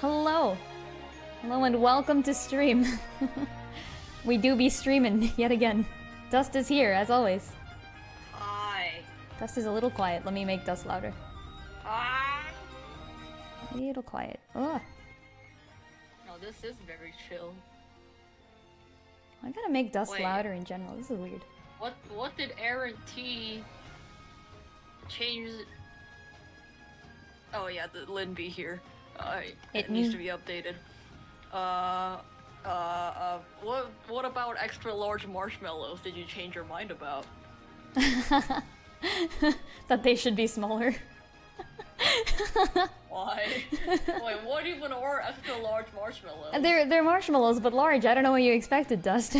Hello. Hello and welcome to stream. We do be streaming yet again. Dust is here, as always. Hi. Dust is a little quiet. Let me make Dust louder. Hi. A little quiet. Oh, No, this is very chill. I gotta make Dust Wait. louder in general. This is weird. What did Aaron T change? Oh yeah, the Lin be here. It needs to be updated. What about extra large marshmallows? Did you change your mind about? That they should be smaller. Why? Wait, what even are extra large marshmallows? They're marshmallows, but large. I don't know what you expected, Dust.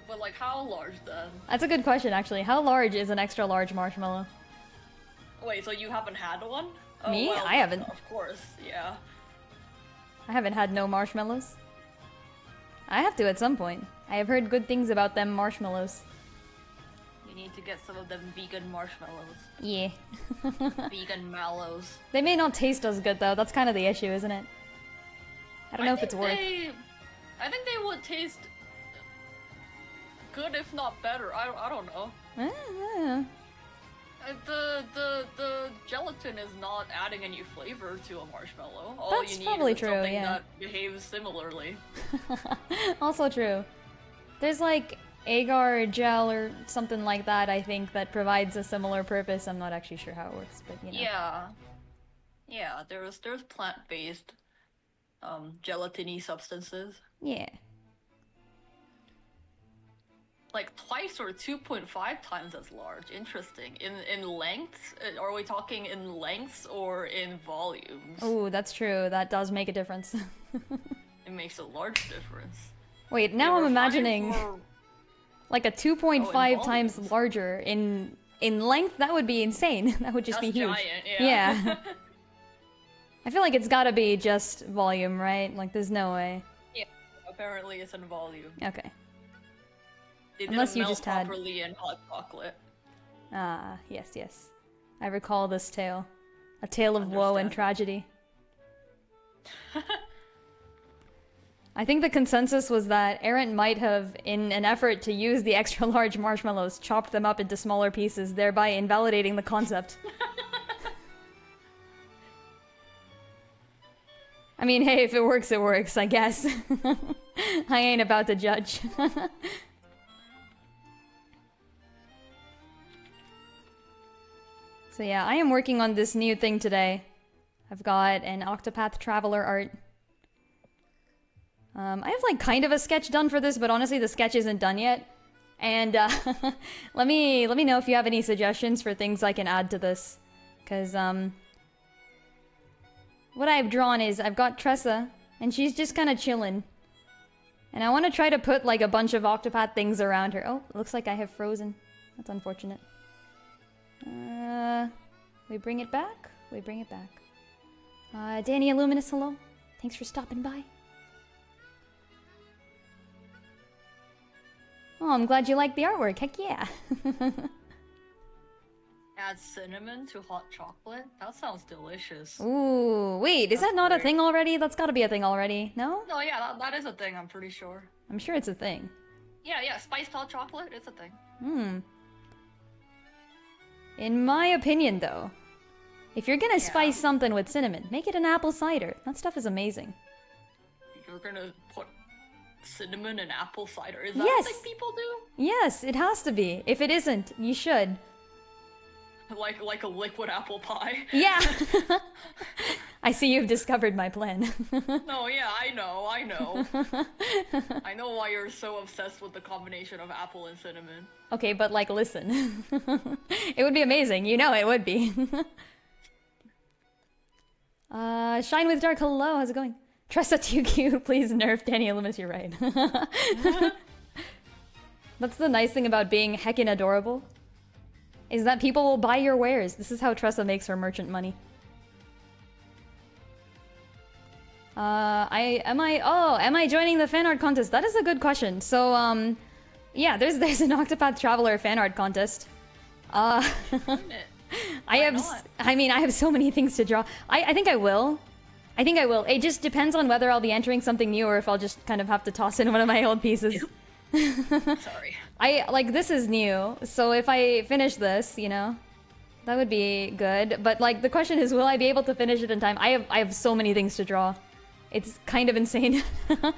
But like, how large then? That's a good question, actually. How large is an extra large marshmallow? Wait, so you haven't had one? Oh, Me? well, I haven't. Of course, yeah. I haven't had no marshmallows. I have to at some point. I have heard good things about them marshmallows. You need to get some of them vegan marshmallows. Yeah. Vegan mallows. They may not taste as good though, that's kind of the issue, isn't it? I don't know if it's worth. I think they would taste good, if not better. I don't know. Ah. The gelatin is not adding any flavor to a marshmallow. All That's you need probably is true, something yeah. that behaves similarly. Also true. There's like agar gel or something like that, I think, that provides a similar purpose. I'm not actually sure how it works, but you know. Yeah. There's plant-based gelatiny substances. Yeah. Like twice or 2.5 times as large. Interesting. In length? Are we talking in lengths or in volumes? Oh, that's true. That does make a difference. It makes a large difference. Wait, now There I'm were imagining 5 or- like a 2.5 times volumes. larger in length. That would be insane. That would just That's be huge. giant, Yeah. I feel like it's gotta be just volume, right? Like, there's no way. Yeah, apparently it's in volume. Okay. It Unless didn't you melt just had- properly in hot chocolate. Ah, yes. I recall this tale. A tale of woe and Understand. tragedy. I think the consensus was that Aaron might have, in an effort to use the extra large marshmallows, chopped them up into smaller pieces, thereby invalidating the concept. I mean, hey, if it works, I guess. I ain't about to judge. So yeah, I am working on this new thing today. I've got an Octopath Traveler art. I have like kind of a sketch done for this, but honestly the sketch isn't done yet. And let me know if you have any suggestions for things I can add to this. Cause what I've drawn is I've got Tressa, and she's just kind of chilling. And I want to try to put like a bunch of Octopath things around her. Oh, looks like I have frozen. That's unfortunate. We bring it back? We bring it back. Danny Illuminous, hello. Thanks for stopping by. Oh, I'm glad you like the artwork. Heck yeah. Add cinnamon to hot chocolate? That sounds delicious. Ooh, wait, is that not a thing already? That's gotta be a thing already, no? No, yeah, that is a thing, I'm pretty sure. I'm sure it's a thing. Yeah, spiced hot chocolate, it's a thing. In my opinion, though, if you're gonna spice something with cinnamon, make it an apple cider. That stuff is amazing. You're gonna put cinnamon and apple cider? Is that Yes. a thing people do? Yes, it has to be. If it isn't, you should. Like a liquid apple pie? Yeah! I see you've discovered my plan. No, yeah, I know. I know why you're so obsessed with the combination of apple and cinnamon. Okay, but like, listen. It would be amazing. You know it would be. Shine with Dark, hello, how's it going? Tressa too cute, please nerf Danny Illuminous, you're right. That's the nice thing about being heckin' adorable. Is that people will buy your wares. This is how Tressa makes her merchant money. Am I joining the fan art contest? That is a good question. So, yeah, there's an Octopath Traveler fan art contest. I have so many things to draw. I think I will. I think I will. It just depends on whether I'll be entering something new or if I'll just kind of have to toss in one of my old pieces. Sorry. This is new, so if I finish this, you know, that would be good. But like the question is, will I be able to finish it in time? I have so many things to draw. It's kind of insane. Not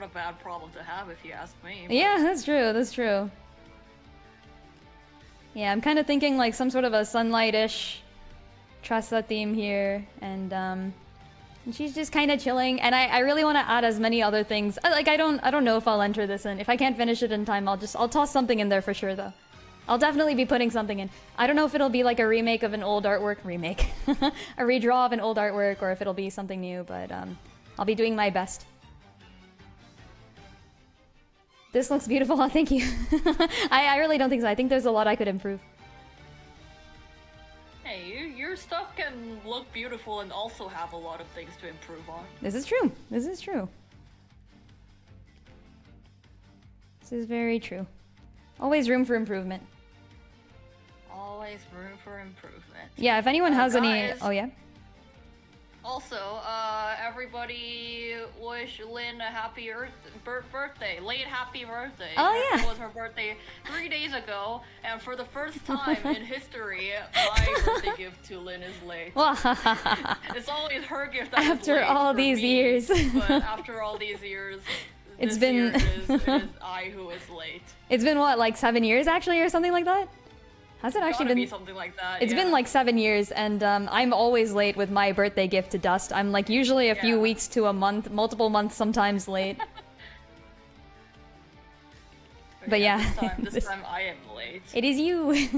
a bad problem to have if you ask me. But... Yeah, that's true. That's true. Yeah, I'm kind of thinking like some sort of a sunlight-ish Tressa theme here, and she's just kind of chilling. And I really want to add as many other things. I don't know if I'll enter this in. If I can't finish it in time, I'll toss something in there for sure though. I'll definitely be putting something in. I don't know if it'll be like a remake of an old artwork, a redraw of an old artwork, or if it'll be something new. But I'll be doing my best. This looks beautiful. Oh, thank you. I really don't think so. I think there's a lot I could improve. Hey, your stuff can look beautiful and also have a lot of things to improve on. This is true. This is true. This is very true. Always room for improvement. Always room for improvement. Yeah, if anyone has any... guys, Oh, yeah? Also, everybody wish Lynn a happy birthday. Late happy birthday. Oh, yeah. It was her birthday 3 days ago, and for the first time in history, my birthday gift to Lynn is late. It's always her gift that After is late all for these me, years. But after all these years, It's this been... year it is I who is late. It's been what, like 7 years actually, or something like that? Has it actually Gotta been? be something like that. It's been like 7 years, and I'm always late with my birthday gift to Dust. I'm like usually a few weeks to a month, multiple months sometimes late. But yeah, this time I am late. It is you.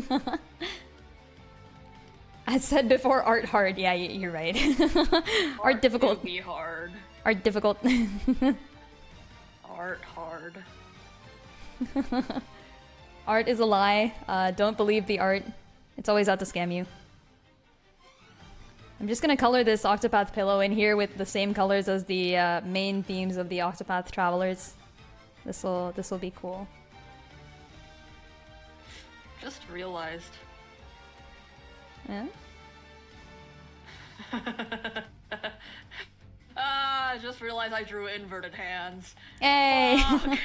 As said before, art hard. Yeah, you're right. Art difficult. Be hard. Art difficult. Art hard. Art is a lie. Don't believe the art. It's always out to scam you. I'm just gonna color this Octopath pillow in here with the same colors as the main themes of the Octopath Travelers. This will be cool. Just realized. Yeah? I just realized I drew inverted hands. Hey! Oh,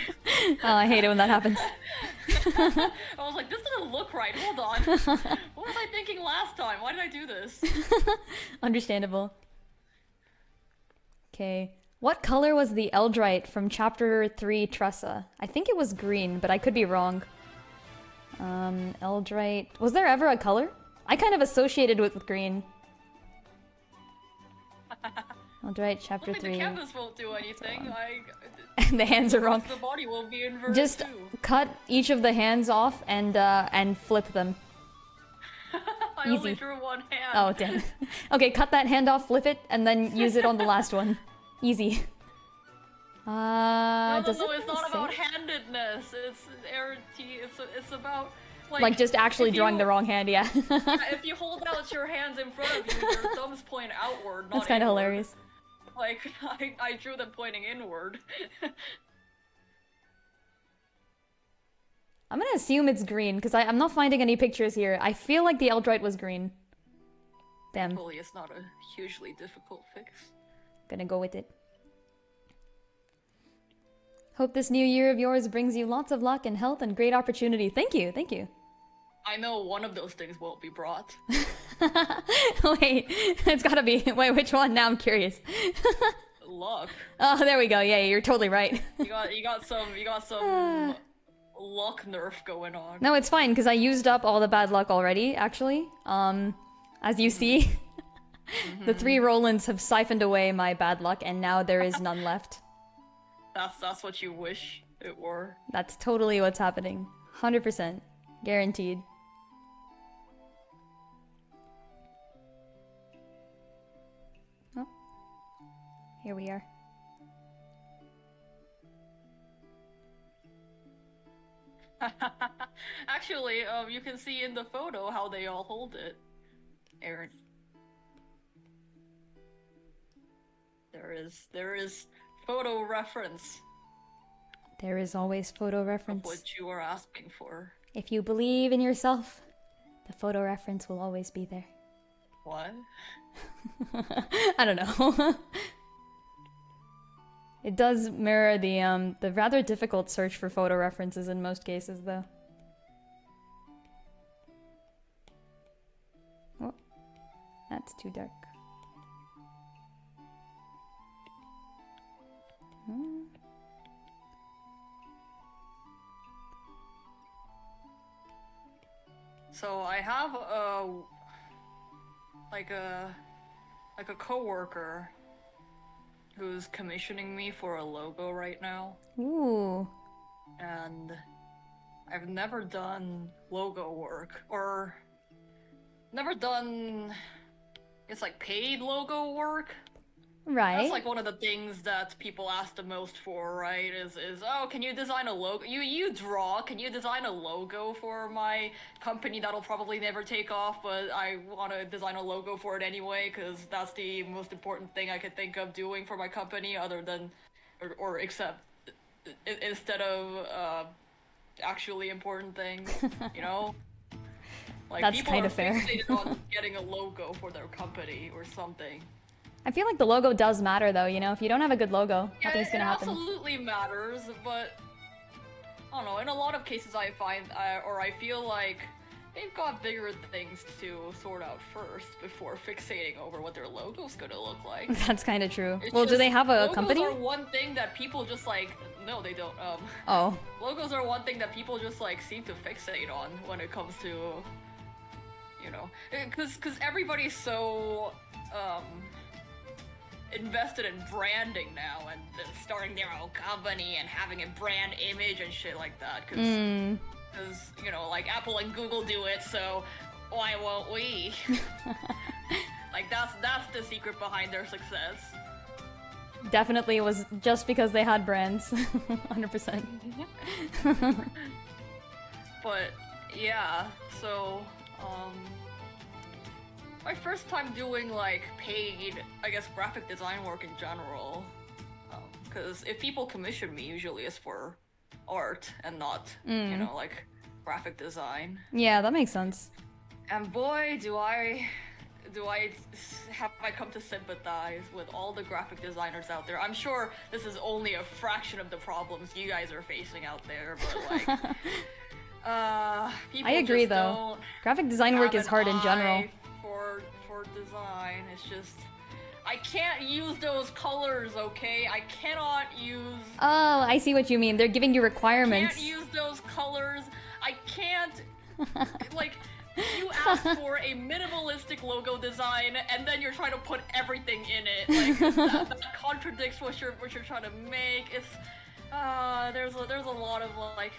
I hate it when that happens. I was like, this doesn't look right. Hold on. What was I thinking last time? Why did I do this? Understandable. Okay. What color was the Eldrite from Chapter 3 Tressa? I think it was green, but I could be wrong. Eldrite... Was there ever a color? I kind of associated with green. Eldrite, Chapter 3. The canvas won't do anything. The hands are wrong. The body will be inverted Just too. cut each of the hands off and flip them. I only drew one hand. Oh, damn. Okay, cut that hand off, flip it, and then use it on the last one. Easy. No, does it it's not say? about handedness. It's about like just actually drawing the wrong hand, yeah. Yeah, if you hold out your hands in front of you, your thumbs point outward, not That's kind of inward. hilarious. Like, I drew them pointing inward. I'm gonna assume it's green, because I'm not finding any pictures here. I feel like the Eldrite was green. Damn. Hopefully it's not a hugely difficult fix. Gonna go with it. Hope this new year of yours brings you lots of luck and health and great opportunity. Thank you, thank you. I know one of those things won't be brought. Wait, it's gotta be. Wait, which one? Now I'm curious. Luck. Oh, there we go. Yeah, you're totally right. You got some luck nerf going on. No, it's fine because I used up all the bad luck already. Actually, as you see, the 3 Rolands have siphoned away my bad luck, and now there is none left. That's what you wish it were. That's totally what's happening. 100%, guaranteed. Oh, here we are. Actually, you can see in the photo how they all hold it. Aaron. There is photo reference. There is always photo reference. Of what you are asking for. If you believe in yourself, the photo reference will always be there. What? I don't know. It does mirror the rather difficult search for photo references in most cases, though. Oh, that's too dark. So I have like a coworker who's commissioning me for a logo right now. Ooh. And I've never done logo work or never done it's like paid logo work. Right. That's like one of the things that people ask the most for, right? Is oh, can you design a logo? You draw. Can you design a logo for my company that'll probably never take off, but I want to design a logo for it anyway because that's the most important thing I could think of doing for my company, other than, or except instead of actually important things, you know. Like that's people kind are of fair. fixated on getting a logo for their company or something. I feel like the logo does matter, though, you know? If you don't have a good logo, Yeah, nothing's gonna happen. It absolutely matters, but I don't know, in a lot of cases I find, or I feel like they've got bigger things to sort out first before fixating over what their logo's gonna look like. That's kind of true. It's Well, do just, they have a company? Logos are one thing that people just like, no they don't, Oh. Logos are one thing that people just like seem to fixate on when it comes to, you know, cause everybody's so, invested in branding now and starting their own company and having a brand image and shit like that, because you know, like Apple and Google do it, so why won't we? Like that's the secret behind their success. Definitely was just because they had brands. 100%. But yeah, so my first time doing like paid, I guess, graphic design work in general, because if people commission me, usually it's for art and not, you know, like graphic design. Yeah, that makes sense. And boy, have I come to sympathize with all the graphic designers out there. I'm sure this is only a fraction of the problems you guys are facing out there, but like, people I agree, just though. don't Graphic design work have is an hard in general. eye for design. It's just, I can't use those colors, okay? I cannot use. Oh, I see what you mean. They're giving you requirements. Can't use those colors. I can't. Like, you ask for a minimalistic logo design, and then you're trying to put everything in it. Like that contradicts what you're trying to make. It's there's a lot of like,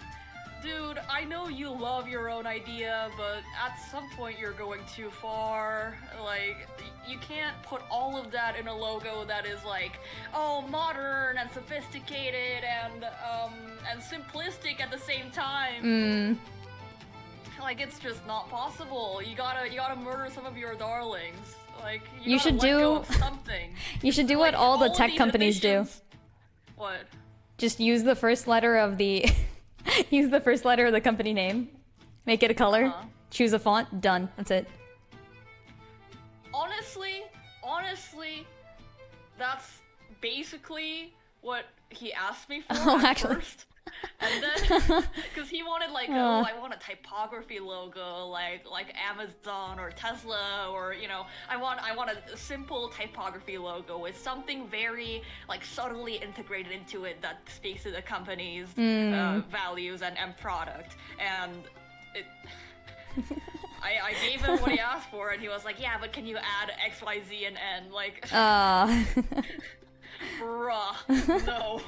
dude, I know you love your own idea, but at some point you're going too far. Like, you can't put all of that in a logo that is like, oh, modern and sophisticated and simplistic at the same time. Like, it's just not possible. You gotta murder some of your darlings. Like, you should let do go of something. You should do Like, what all the tech these companies do. editions- What? Just use the first letter of the use the first letter of the company name. Make it a color. Choose a font. Done. That's it. Honestly, that's basically what he asked me for Oh, at actually. first. And then, because he wanted like, oh, I want a typography logo, like Amazon or Tesla, or you know, I want a simple typography logo with something very like subtly integrated into it that speaks to the company's values and product. And it, I gave him what he asked for, and he was like, yeah, but can you add X, Y, Z, and N? Like. Bruh, no,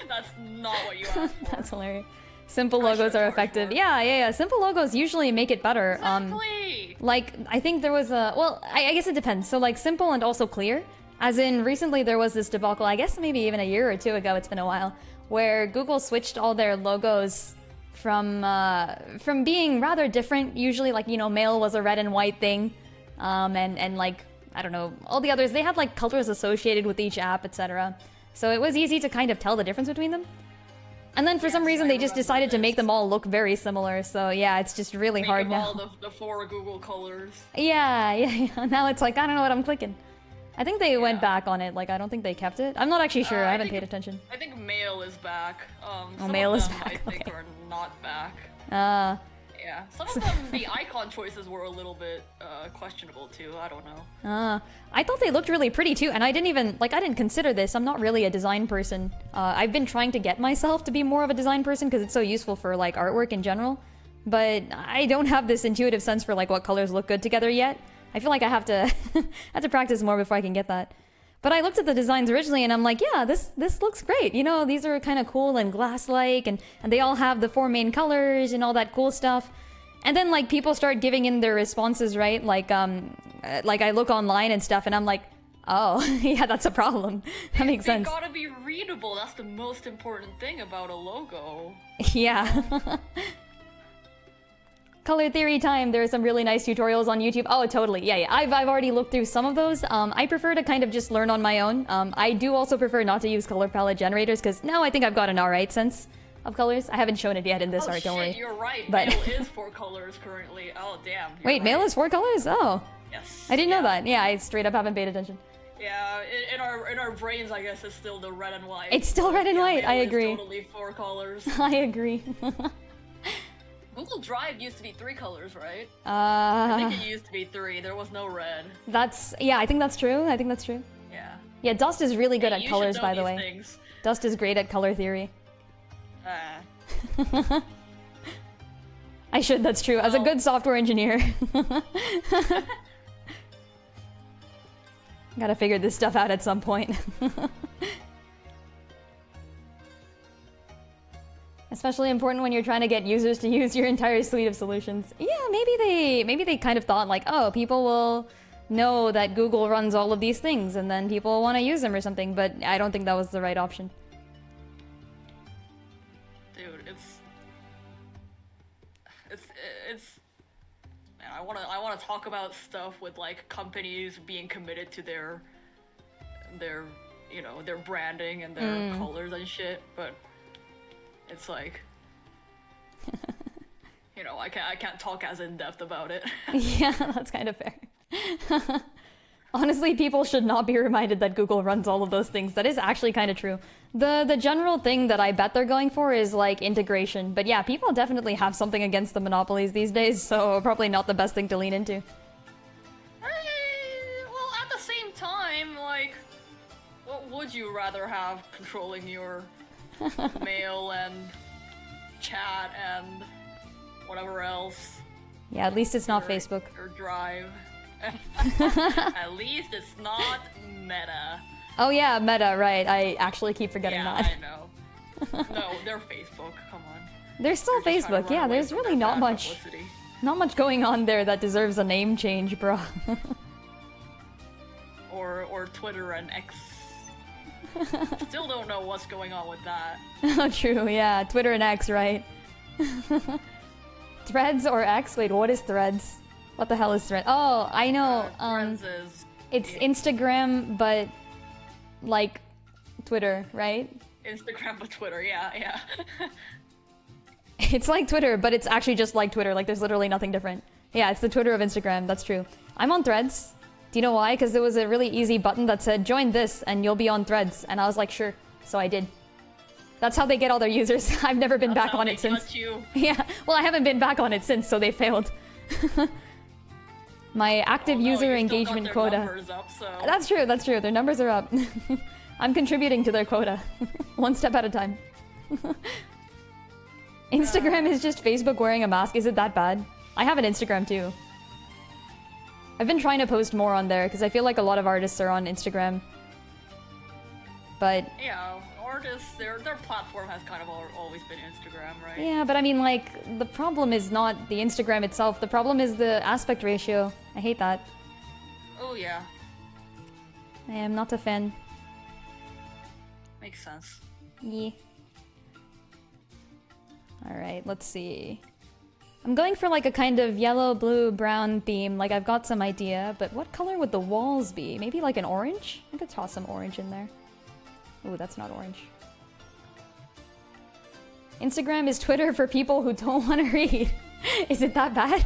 that's not what you asked for. That's hilarious. Simple logos are effective. Yeah. Simple logos usually make it better. Exactly. Like, I think there was a... Well, I guess it depends. So, like, simple and also clear. As in, recently there was this debacle, I guess maybe even a year or two ago, it's been a while, where Google switched all their logos from being rather different. Usually, like, you know, mail was a red and white thing. And like, I don't know, all the others, they had, like, colors associated with each app, etc. So it was easy to kind of tell the difference between them. And then for some Yes, reason I they just remember decided to make this. them all look very similar. So yeah, it's just really hard Make them now. all the 4 Google colors. Yeah. Now it's like, I don't know what I'm clicking. I think they went Yeah. back on it. Like, I don't think they kept it. I'm not actually sure. I haven't think- paid attention. I think mail is back. Some mail of is them, back, I think okay. are not back. Yeah, some of them, the icon choices were a little bit questionable too. I don't know. I thought they looked really pretty too, and I didn't consider this. I'm not really a design person. I've been trying to get myself to be more of a design person because it's so useful for like artwork in general. But I don't have this intuitive sense for like what colors look good together yet. I feel like I have to have to practice more before I can get that. But I looked at the designs originally and I'm like, yeah, this looks great. You know, these are kind of cool and glass-like, and they all have the 4 main colors and all that cool stuff. And then like people start giving in their responses, right? Like I look online and stuff and I'm like, oh, yeah, that's a problem. That makes sense. They gotta be readable. That's the most important thing about a logo. Yeah. Color theory time. There are some really nice tutorials on YouTube. Oh, totally. Yeah. I've already looked through some of those. I prefer to kind of just learn on my own. I do also prefer not to use color palette generators because now I think I've got an alright sense of colors. I haven't shown it yet in this art, don't worry. You're right. But- Mail is 4 colors currently. Oh, damn. you're Wait, right. mail is 4 colors? Oh. Yes. I didn't know that. Yeah, I straight up haven't paid attention. Yeah, in our brains, I guess it's still the red and white. It's still red and Yeah, white, I mail is agree. Totally 4 colors. I agree. Google Drive used to be 3 colors, right? I think Uh, it used to be 3. There was no red. yeah, I think that's true. Yeah. Yeah, Dust is really good Hey, at you colors, should know by the these way. things. Dust is great at color theory. I should, that's true. As a Well- good software engineer. Gotta figure this stuff out at some point. Especially important when you're trying to get users to use your entire suite of solutions. Yeah, maybe they kind of thought like, oh, people will know that Google runs all of these things and then people want to use them or something, but I don't think that was the right option. Dude, it's man, I wanna talk about stuff with like companies being committed to their you know, their branding and their colors and shit, but it's like you know, I can't talk as in depth about it. Yeah, that's kind of fair. Honestly, people should not be reminded that Google runs all of those things. That is actually kind of true. The general thing that I bet they're going for is like integration. But yeah, people definitely have something against the monopolies these days, so probably not the best thing to lean into. Well, at the same time, like, what would you rather have controlling your mail and chat and whatever else? Yeah, at least it's not Your- Facebook. Your Drive. At least it's not Meta. Oh yeah, Meta, right. I actually keep forgetting Yeah, that. I know. No, they're Facebook. Come on. There's still They're just trying to Facebook. run Yeah, away there's from really their not bad much publicity. going on there that deserves a name change, bro. Or Twitter and X. Still don't know what's going on with that. Oh, true. Yeah, Twitter and X, right? Threads or X? Wait, what is Threads? What the hell is Threads? Oh, I know. Threads is It's Instagram, but like Twitter, right? Instagram but Twitter, yeah. It's like Twitter, but it's actually just like Twitter. Like, there's literally nothing different. Yeah, it's the Twitter of Instagram. That's true. I'm on Threads. Do you know why? Because there was a really easy button that said, join this, and you'll be on Threads. And I was like, sure. So I did. That's how they get all their users. I've never been That's back how on they it since. got you. Yeah, well, I haven't been back on it since, so they failed. My active Oh, no, user you still got engagement their quota. numbers up, so. That's true. Their numbers are up. I'm contributing to their quota. One step at a time. Instagram is just Facebook wearing a mask. Is it that bad? I have an Instagram too. I've been trying to post more on there because I feel like a lot of artists are on Instagram. But Yeah, artists, their platform has kind of always been Instagram, right? yeah, but I mean, like, the problem is not the Instagram itself. The problem is the aspect ratio. I hate that. Oh yeah, I am not a fan. makes sense. Yeah. Alright, let's see. I'm going for like a kind of yellow, blue, brown theme. Like, I've got some idea, but what color would the walls be? Maybe like an orange? I could toss some orange in there. Ooh, that's not orange. Instagram is Twitter for people who don't want to read. Is it that bad?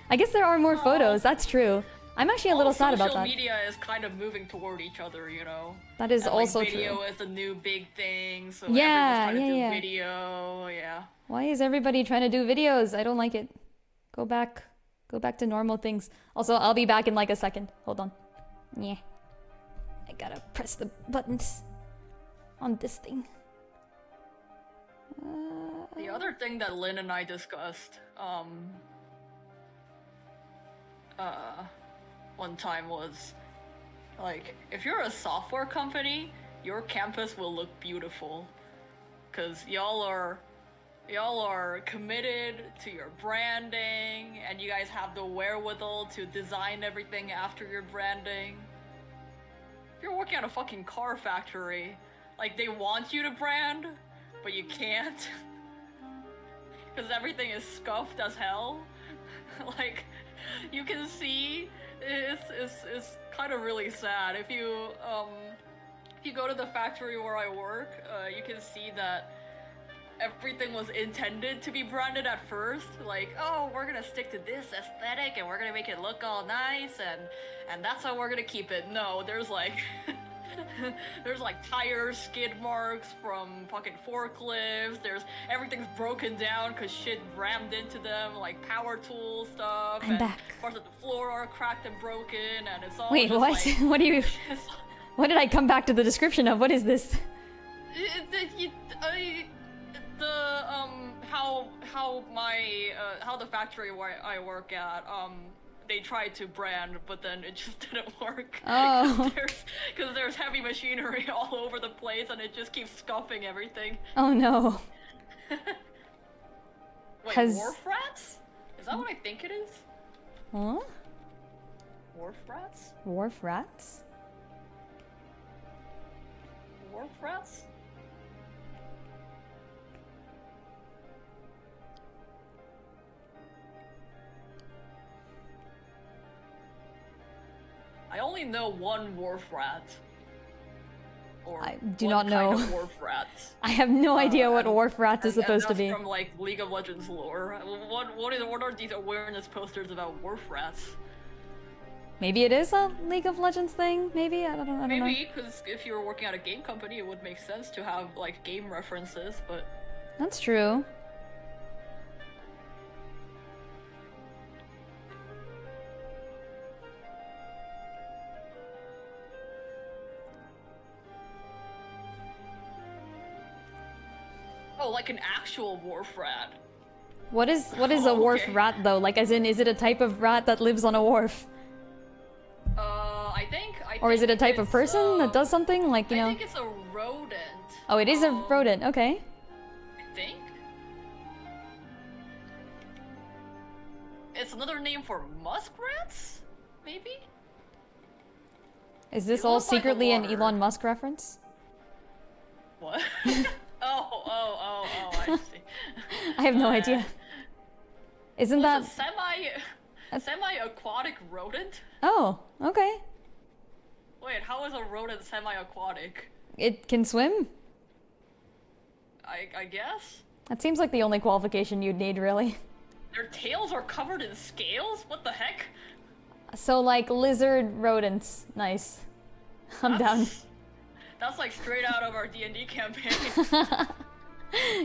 I guess there are more photos, that's true. I'm actually a little sad about that. Social media is kind of moving toward each other, you know? That is and, also like, video true. is the new big thing, so Yeah, everyone's trying to yeah. do video, yeah. Why is everybody trying to do videos? I don't like it. Go back to normal things. Also, I'll be back in like a second. Hold on. Yeah. I gotta press the buttons on this thing. The other thing that Lynn and I discussed, one time was, like, if you're a software company, your campus will look beautiful. 'Cause y'all are committed to your branding, and you guys have the wherewithal to design everything after your branding. If you're working at a fucking car factory, like, they want you to brand, but you can't. Because everything is scuffed as hell. Like, you can see, it's kind of really sad. If you go to the factory where I work, you can see that everything was intended to be branded at first. Like, oh, we're gonna stick to this aesthetic and we're gonna make it look all nice and that's how we're gonna keep it. No, there's like there's like tire skid marks from fucking forklifts. Everything's broken down because shit rammed into them, like power tool stuff. I'm and back. Parts of the floor are cracked and broken, and it's all Wait, just what? like, What do you... What did I come back to the description of? What is this? How the factory where I work at, they tried to brand, but then it just didn't work. Oh. Because there's heavy machinery all over the place, and it just keeps scuffing everything. Oh no. Wait, Has... wharf rats? Is that what I think it is? Huh? Wharf rats? Wharf rats? Wharf rats? I only know one wharf rat. Or I do one not know. kind of wharf rats. I have no idea what wharf rat is supposed to be. That's from like League of Legends lore. What are these awareness posters about wharf rats? Maybe it is a League of Legends thing? Maybe? I don't know. Maybe, because if you were working at a game company, it would make sense to have like game references, but... That's true. Oh, like an actual wharf rat. What is a wharf Okay. rat though? Like, as in, is it a type of rat that lives on a wharf? I think Or is it a type of it's, person that does something? Like, you know? I think it's a rodent. Oh, it is a rodent. Okay. I think. It's another name for muskrats? Maybe? Is this It all looks like a secretly an water. Elon Musk reference? What? oh, I see. I have no idea. Isn't that... It's a semi-aquatic rodent? Oh, okay. Wait, how is a rodent semi-aquatic? It can swim? I guess? That seems like the only qualification you'd need, really. Their tails are covered in scales? What the heck? So, like, lizard rodents. Nice. I'm down. That's like straight out of our D&D campaign.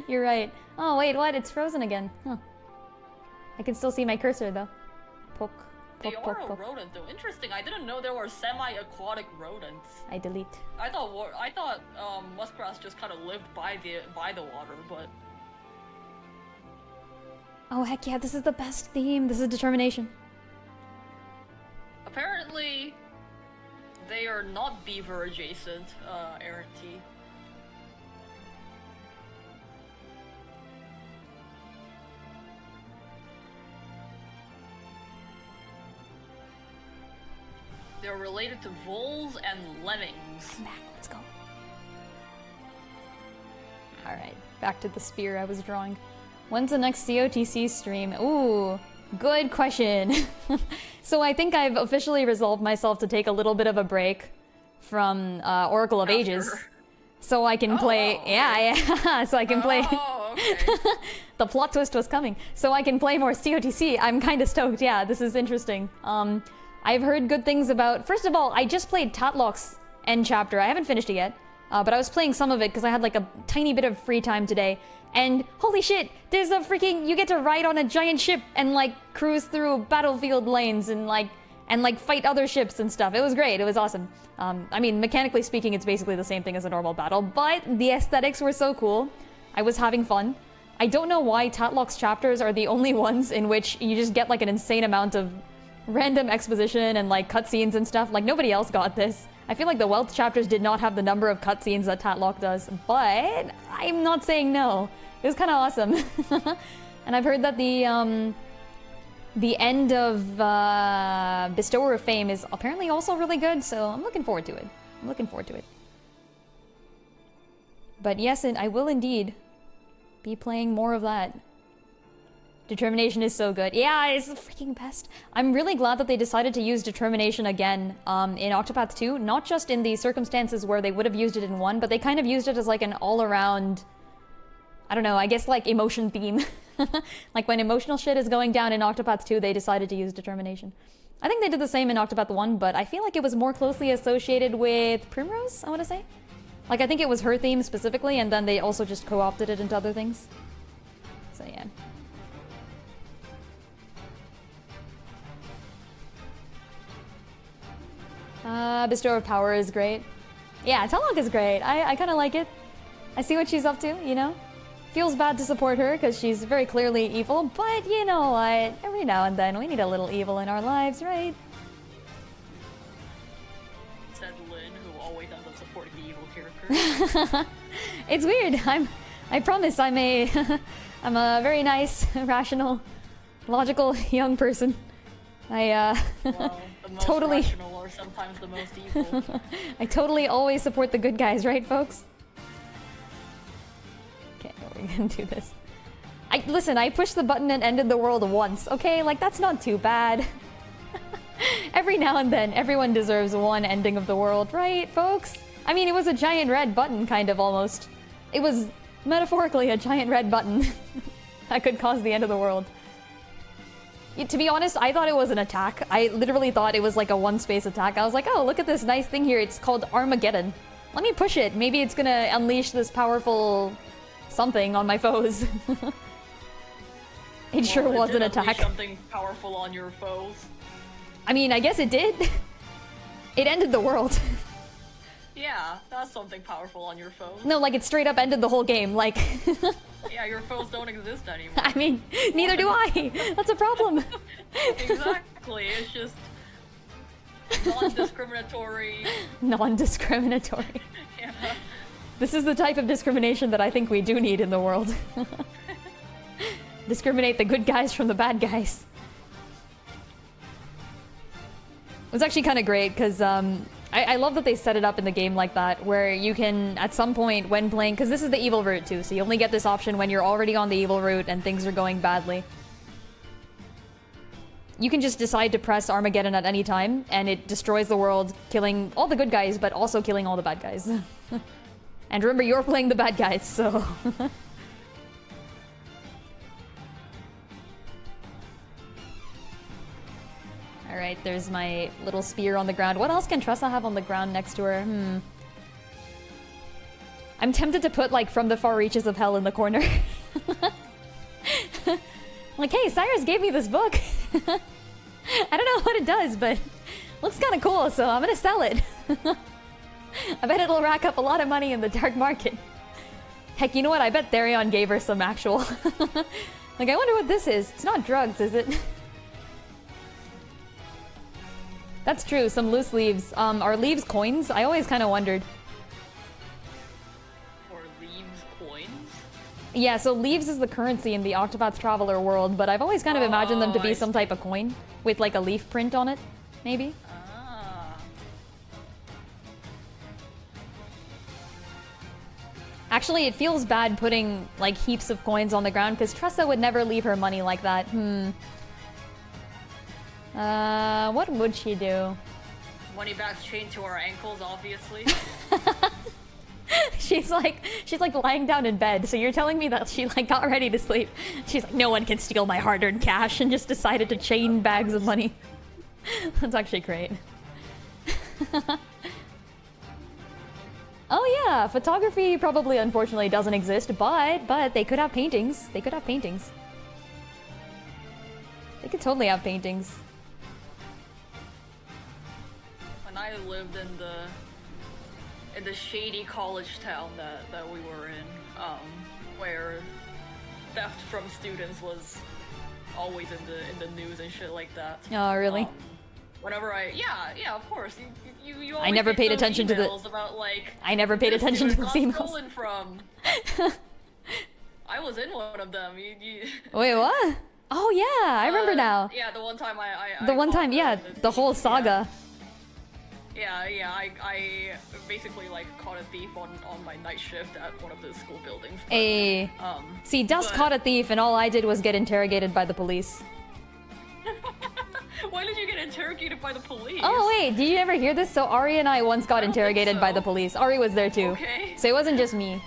You're right. Oh, wait, what? It's frozen again. Huh. I can still see my cursor, though. Poke, They poke, are poke, a poke. rodent though. Interesting. I didn't know there were semi-aquatic rodents. I delete. I thought muskrats just kind of lived by the water, but Oh, heck yeah, this is the best theme. This is determination. apparently they are not beaver adjacent, Aaron T. They're related to voles and lemmings. Come back, let's go. Alright, back to the spear I was drawing. When's the next COTC stream? Ooh, good question. So I think I've officially resolved myself to take a little bit of a break from Oracle of Ages. So I can play, okay. yeah, so I can play. Oh, okay. The plot twist was coming. So I can play more COTC. I'm kind of stoked. Yeah, this is interesting. I've heard good things about. First of all, I just played Tatlock's end chapter. I haven't finished it yet, but I was playing some of it because I had like a tiny bit of free time today. And holy shit, there's a freaking, you get to ride on a giant ship and like cruise through battlefield lanes and like fight other ships and stuff. It was great. It was awesome. I mean, mechanically speaking, it's basically the same thing as a normal battle, but the aesthetics were so cool. I was having fun. I don't know why Tatlock's chapters are the only ones in which you just get like an insane amount of random exposition and like cutscenes and stuff. Like nobody else got this. I feel like the Wealth chapters did not have the number of cutscenes that Tatlock does, but I'm not saying no. It was kind of awesome. And I've heard that the end of Bestower of Fame is apparently also really good, so I'm looking forward to it. I'm looking forward to it. But yes, and I will indeed be playing more of that. Determination is so good. Yeah, it's the freaking best. I'm really glad that they decided to use Determination again in Octopath 2. Not just in the circumstances where they would have used it in 1, but they kind of used it as like an all-around, I don't know, I guess like emotion theme. Like when emotional shit is going down in Octopath 2, they decided to use Determination. I think they did the same in Octopath 1, but I feel like it was more closely associated with Primrose, I want to say. Like I think it was her theme specifically, and then they also just co-opted it into other things. So yeah. Bestower of Power is great. Yeah, Tatlock is great. I kind of like it. I see what she's up to, you know? Feels bad to support her because she's very clearly evil, but you know what? Every now and then we need a little evil in our lives, right? Said Lynn, who always ends up supporting the evil character. It's weird. I promise I'm a I'm a very nice, rational, logical young person. Well, the most Totally. rational or sometimes the most evil. I totally always support the good guys, right, folks? Okay, we're gonna do this. Listen, I pushed the button and ended the world once, okay? Like, that's not too bad. Every now and then, everyone deserves one ending of the world, right, folks? I mean, it was a giant red button, kind of, almost. It was, metaphorically, a giant red button that could cause the end of the world. To be honest, I thought it was an attack. I literally thought it was like a one-space attack. I was like, oh, look at this nice thing here. It's called Armageddon. Let me push it. Maybe it's gonna unleash this powerful something on my foes. It sure was an attack. Something powerful on your foes. I mean, I guess it did. It ended the world. Yeah, that's something powerful on your foes. No, like it straight up ended the whole game. Like, Yeah, your foes don't exist anymore. I mean, neither do I. That's a problem. Exactly, it's just non-discriminatory. Non-discriminatory. Yeah. This is the type of discrimination that I think we do need in the world. Discriminate the good guys from the bad guys. It was actually kind of great because I love that they set it up in the game like that, where you can, at some point when playing, because this is the evil route too, so you only get this option when you're already on the evil route and things are going badly. You can just decide to press Armageddon at any time, and it destroys the world, killing all the good guys, but also killing all the bad guys. And remember, you're playing the bad guys, so... Alright, there's my little spear on the ground. What else can Tressa have on the ground next to her? I'm tempted to put, like, From the Far Reaches of Hell in the corner. Like, hey, Cyrus gave me this book. I don't know what it does, but looks kind of cool, so I'm gonna sell it. I bet it'll rack up a lot of money in the dark market. Heck, you know what? I bet Therion gave her some actual... Like, I wonder what this is. It's not drugs, is it? That's true, some loose leaves. Are leaves coins? I always kind of wondered. Or leaves coins? Yeah, so leaves is the currency in the Octopath Traveler world, but I've always kind of imagined them to be some type of coin with like a leaf print on it, maybe. Ah. Actually, it feels bad putting like heaps of coins on the ground because Tressa would never leave her money like that. What would she do? Money bags chained to our ankles, obviously. She's like lying down in bed. So you're telling me that she like got ready to sleep. She's like, no one can steal my hard-earned cash, and just decided to chain bags of money. That's actually great. Oh yeah, photography probably unfortunately doesn't exist, but they could have paintings. They could have paintings. They could totally have paintings. When I lived in the shady college town that we were in, where theft from students was always in the news and shit like that. Oh really? Whenever yeah, of course. You I never paid attention to the about, like, I never paid attention to the emails. Stolen from. I was in one of them. Wait, what? Oh yeah, I remember now. Yeah, the one time the one time, yeah, the whole saga. Yeah, I basically like caught a thief on my night shift at one of the school buildings. But, see, Dust caught a thief, and all I did was get interrogated by the police. Why did you get interrogated by the police? Oh wait, did you ever hear this? So Ari and I once got interrogated by the police. Ari was there too. Okay. So it wasn't just me.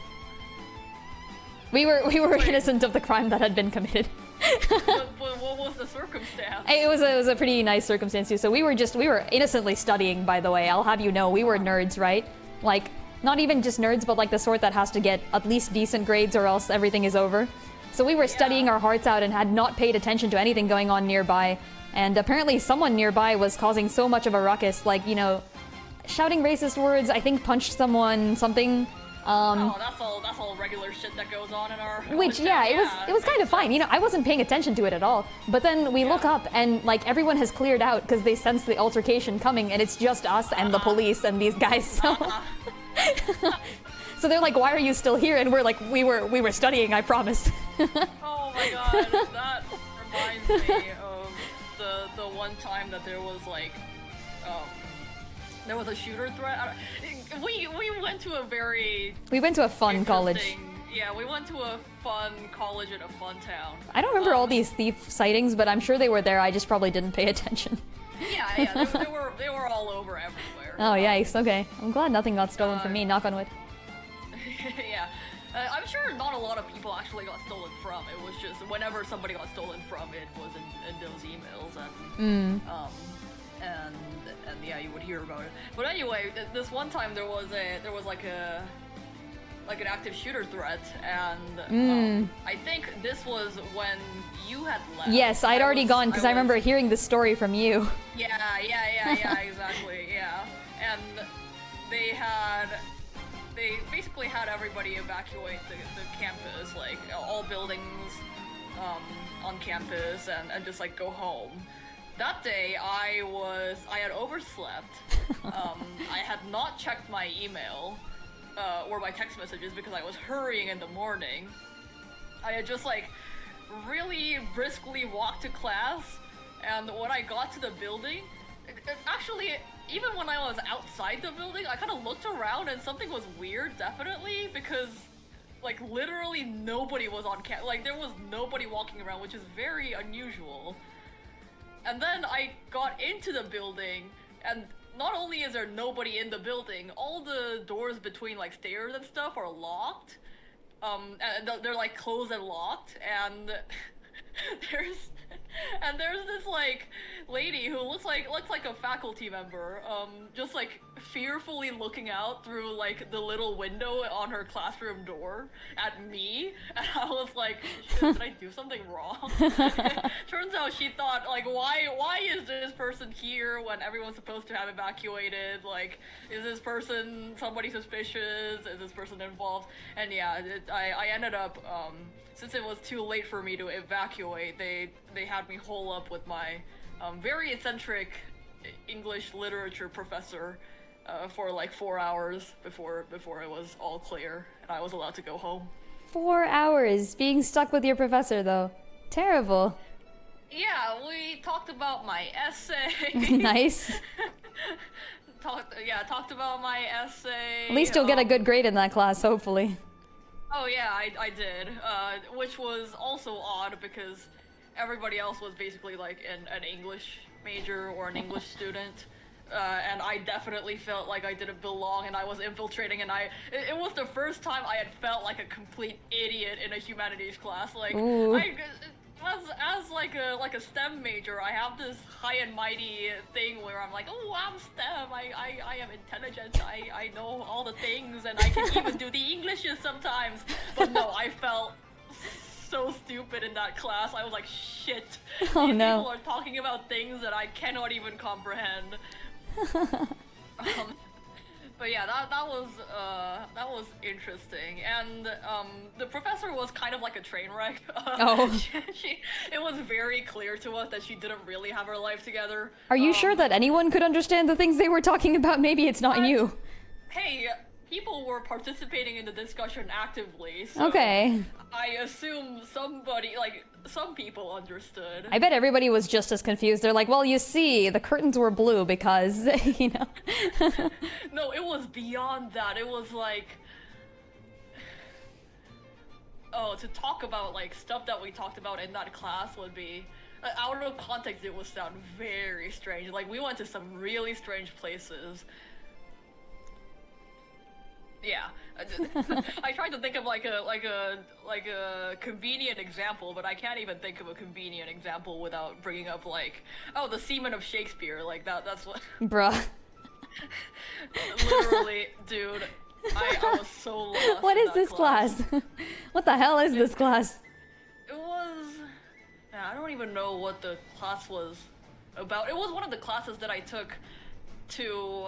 We were innocent of the crime that had been committed. But what was the circumstance? It was a pretty nice circumstance too. So we were innocently studying, by the way. I'll have you know, we were nerds, right? Like, not even just nerds, but like the sort that has to get at least decent grades or else everything is over. So we were studying our hearts out and had not paid attention to anything going on nearby. And apparently someone nearby was causing so much of a ruckus, like, you know, shouting racist words, I think punched someone, something. Oh, that's all regular shit that goes on in our. Which, yeah, it was kind of fine. You know, I wasn't paying attention to it at all. But then we look up and like everyone has cleared out because they sense the altercation coming, and it's just us and the police and these guys. So, so they're like, "Why are you still here?" And we're like, "We were studying. I promise." Oh my god, that reminds me of the one time that there was like, there was a shooter threat. We went to a very... We went to a fun college. Yeah, we went to a fun college in a fun town. I don't remember all these thief sightings, but I'm sure they were there. I just probably didn't pay attention. Yeah, they were all over everywhere. Oh, yikes. Okay. I'm glad nothing got stolen from me. Knock on wood. Yeah. I'm sure not a lot of people actually got stolen from. It was just whenever somebody got stolen from, it was in those emails and yeah, you would hear about it. But anyway, this one time there was like an active shooter threat, and I think this was when you had left. Yes, I'd already gone because I remember hearing this story from you. Yeah, exactly, yeah. And they basically had everybody evacuate the campus, like all buildings on campus, and just like go home. That day, I had overslept. I had not checked my email or my text messages because I was hurrying in the morning. I had just like really briskly walked to class, and when I got to the building, actually, even when I was outside the building, I kind of looked around and something was weird, definitely, because like literally nobody was on campus. Like there was nobody walking around, which is very unusual. And then I got into the building, and not only is there nobody in the building, all the doors between like stairs and stuff are locked. And they're like closed and locked, and there's this like lady who looks like a faculty member, just like fearfully looking out through like the little window on her classroom door at me, and I was like, shit, did I do something wrong? Turns out she thought like, why is this person here when everyone's supposed to have evacuated? Like, is this person somebody suspicious? Is this person involved? And yeah, I ended up since it was too late for me to evacuate, they had me hole up with my very eccentric English literature professor for like 4 hours before it was all clear and I was allowed to go home. 4 hours being stuck with your professor, though. Terrible. Yeah, we talked about my essay. Nice. Talked about my essay. At least you'll get a good grade in that class, hopefully. Oh yeah, I did, which was also odd because everybody else was basically like an English major or an English student, and I definitely felt like I didn't belong, and I was infiltrating, and it was the first time I had felt like a complete idiot in a humanities class. Like, Ooh. as like a STEM major, I have this high and mighty thing where I'm like, oh, I'm STEM, I am intelligent, I know all the things, and I can even do the Englishes sometimes. But no, I felt so stupid in that class. I was like, shit. Oh, These no. people are talking about things that I cannot even comprehend. But yeah, that was interesting, and the professor was kind of like a train wreck. Oh. It was very clear to us that she didn't really have her life together. Are you sure that anyone could understand the things they were talking about? Maybe it's not you. Hey, people were participating in the discussion actively, so Okay. I assume some people understood. I bet everybody was just as confused. They're like, well, you see, the curtains were blue because, you know. No, it was beyond that. It was like, oh, to talk about like stuff that we talked about in that class would be, out of context, it would sound very strange. Like, we went to some really strange places. Yeah, I tried to think of like a convenient example, but I can't even think of a convenient example without bringing up like, oh, the semen of Shakespeare. Like that's what. Bruh. Literally, dude, I was so lost. What in is that this class? What the hell is this class? It was. Man, I don't even know what the class was about. It was one of the classes that I took to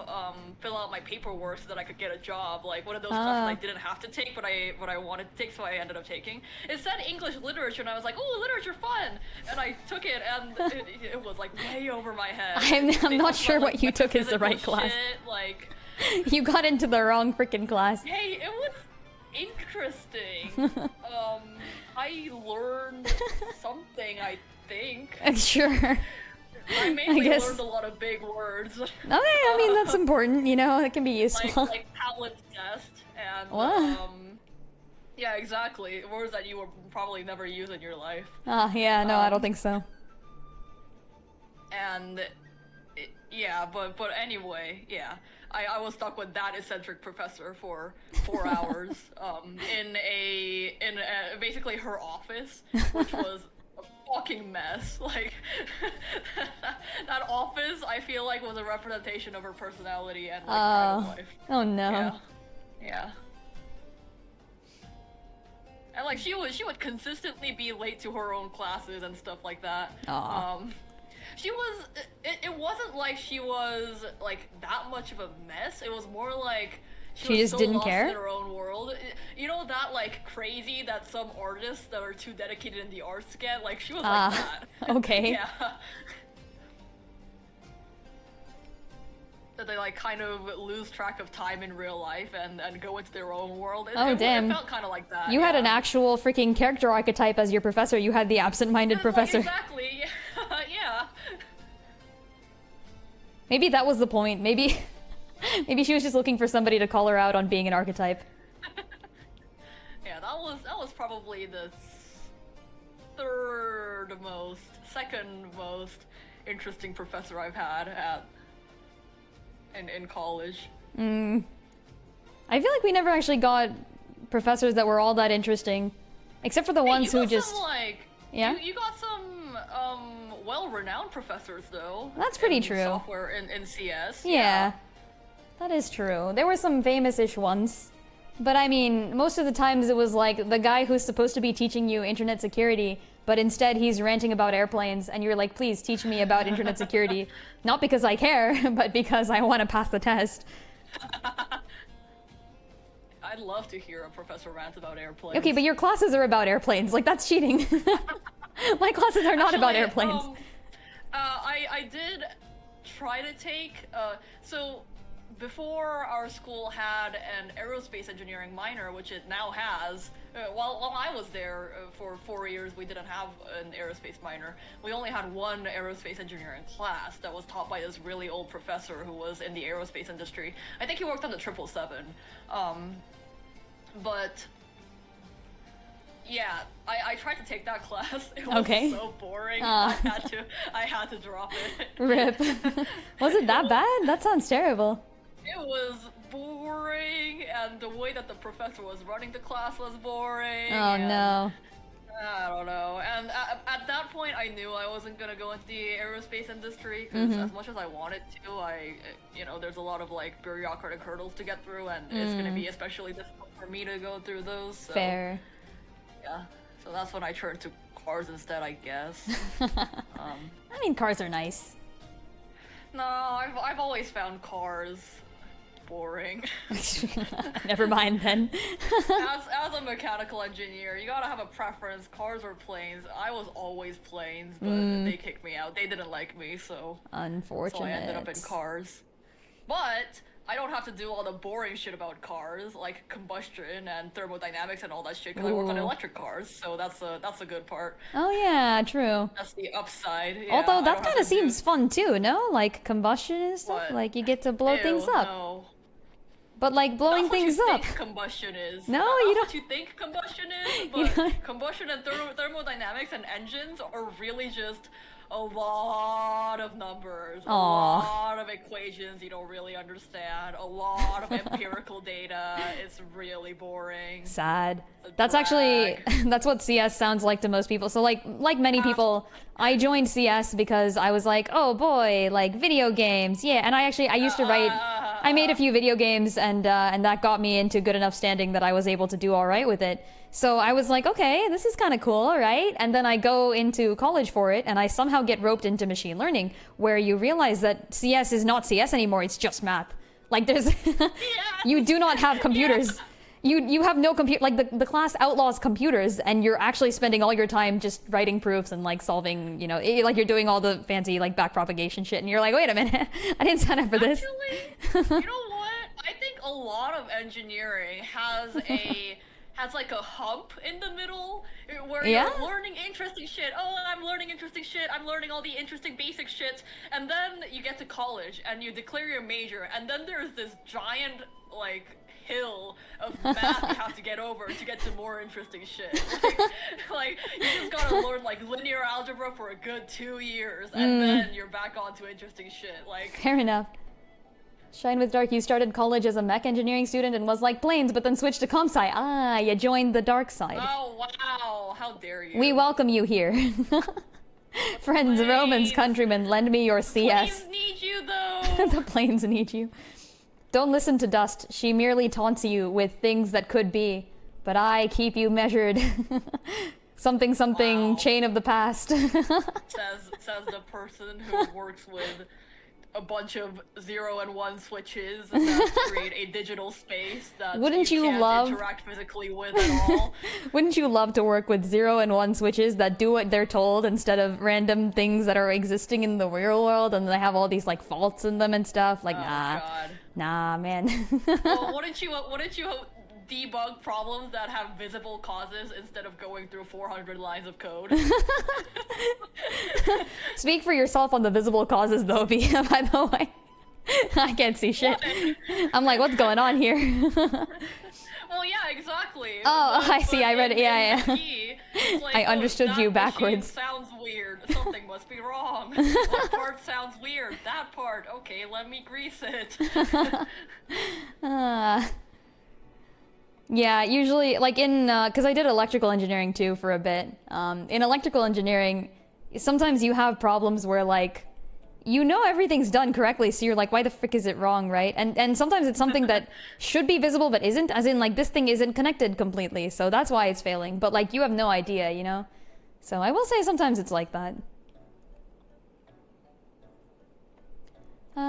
fill out my paperwork so that I could get a job. Like one of those classes I didn't have to take, but I wanted to take, so I ended up taking. It said English literature, and I was like, "Oh, literature, fun!" And I took it, and it was like way over my head. I'm not sure about, what like, you took is the right metaphysical class. shit, like, You got into the wrong freaking class. hey, it was interesting. I learned something, I think. Sure. I mainly guess- learned a lot of big words. Okay, I mean, that's important, you know, it can be useful. like Palin's test and What? yeah, exactly. Words that you will probably never use in your life. Yeah, no, I don't think so. And yeah, but anyway, yeah. I was stuck with that eccentric professor for 4 hours in basically her office, which was a fucking mess. Like that office, I feel like, was a representation of her personality and like private life. Oh no. Yeah. Yeah. And like she would consistently be late to her own classes and stuff like that. Aw. She was. It wasn't like she was like that much of a mess. It was more like She was just so didn't lost care? in her own world. You know that like crazy that some artists that are too dedicated in the arts get. Like she was like that. Okay. Yeah. That they like kind of lose track of time in real life and go into their own world. Damn. It felt kind of like that. You had an yeah. actual freaking character archetype as your professor. You had the absent-minded Like, professor. exactly. Yeah. Yeah. Maybe that was the point. Maybe she was just looking for somebody to call her out on being an archetype. Yeah, that was probably the second most interesting professor I've had in college. I feel like we never actually got professors that were all that interesting, except for the ones who just yeah. You got some well-renowned professors though. That's pretty in true. Software in CS. Yeah, that is true. There were some famous-ish ones, but I mean, most of the times it was like the guy who's supposed to be teaching you internet security, but instead he's ranting about airplanes, and you're like, please teach me about internet security. Not because I care, but because I want to pass the test. I'd love to hear a professor rant about airplanes. Okay, but your classes are about airplanes. Like, that's cheating. My classes are not about airplanes. I did try to take, so before our school had an aerospace engineering minor, which it now has. While I was there for 4 years, we didn't have an aerospace minor. We only had one aerospace engineering class that was taught by this really old professor who was in the aerospace industry. I think he worked on the 777. But Yeah, I tried to take that class. It was Okay. so boring. I had to drop it. Rip. Was it that bad? That sounds terrible. It was boring, and the way that the professor was running the class was boring. Oh and no. I don't know. And at that point, I knew I wasn't gonna go into the aerospace industry because as much as I wanted to, there's a lot of like bureaucratic hurdles to get through, and it's gonna be especially difficult for me to go through those. So, Fair. yeah. So that's when I turned to cars instead, I guess. I mean, cars are nice. No, I've always found cars boring. Never mind then. as a mechanical engineer, you gotta have a preference, cars or planes. I was always planes, but they kicked me out. They didn't like me, so Unfortunate. I ended up in cars. But I don't have to do all the boring shit about cars, like combustion and thermodynamics and all that shit, because I work on Ooh. electric cars, so that's a good part. Oh yeah, true. That's the upside. Yeah, Although I that don't kind have of to do- seems fun too, no? Like combustion and stuff. What? Like you get to blow Ew, things up. No. But like blowing That's what things you up. think combustion is. No, That's you don't- what you think combustion is, You but don't- combustion and thermodynamics and engines are really just a lot of numbers, a Aw. lot of equations you don't really understand, a lot of empirical data. It's really boring. Sad. A That's actually drag. that's what CS sounds like to most people. So like many people, I joined CS because I was like, oh boy, like video games, yeah. And I used to write. I made a few video games, and that got me into good enough standing that I was able to do all right with it. So I was like, okay, this is kind of cool, right? And then I go into college for it, and I somehow get roped into machine learning, where you realize that CS is not CS anymore; it's just math. Like there's, you do not have computers. You have no compute. Like the class outlaws computers, and you're actually spending all your time just writing proofs and like solving. Like you're doing all the fancy like backpropagation shit, and you're like, wait a minute, I didn't sign up for this. Actually, you know what? I think a lot of engineering has like a hump in the middle where Yeah? you're learning interesting shit. Oh, I'm learning interesting shit. I'm learning all the interesting basic shit. And then you get to college and you declare your major, and then there's this giant like hill of math you have to get over to get to more interesting shit. Like you just gotta learn like linear algebra for a good 2 years, and then you're back onto interesting shit. Like Fair enough. Shine with Dark, you started college as a mech engineering student and was like planes, but then switched to comp sci. Ah, you joined the dark side. oh wow, how dare you? We welcome you here. Friends, Romans, Planes. countrymen, lend me your CS. Planes need you though. The planes need you. Don't listen to Dust. She merely taunts you with things that could be, but I keep you measured. Something, Wow. chain of the past. says the person who works with a bunch of 0 and 1 switches that create a digital space that Wouldn't you can't love- interact physically with at all. Wouldn't you love to work with 0 and 1 switches that do what they're told instead of random things that are existing in the real world and they have all these like faults in them and stuff? Like, Oh nah. god. Nah, man. Well, wouldn't you debug problems that have visible causes instead of going through 400 lines of code? Speak for yourself on the visible causes, though, Bia, by the way. I can't see shit. I'm like, what's going on here? Well, yeah, exactly. Oh, I see, I read it, yeah. It's like, I understood that you machine backwards. Sounds weird. Something must be wrong. What part sounds weird? That part. Okay, let me grease it. Yeah, usually, like because I did electrical engineering too for a bit. In electrical engineering, sometimes you have problems where, like, everything's done correctly, so you're like, why the frick is it wrong, right? And sometimes it's something that should be visible but isn't, as in, like, this thing isn't connected completely, so that's why it's failing. But, like, you have no idea. So I will say sometimes it's like that.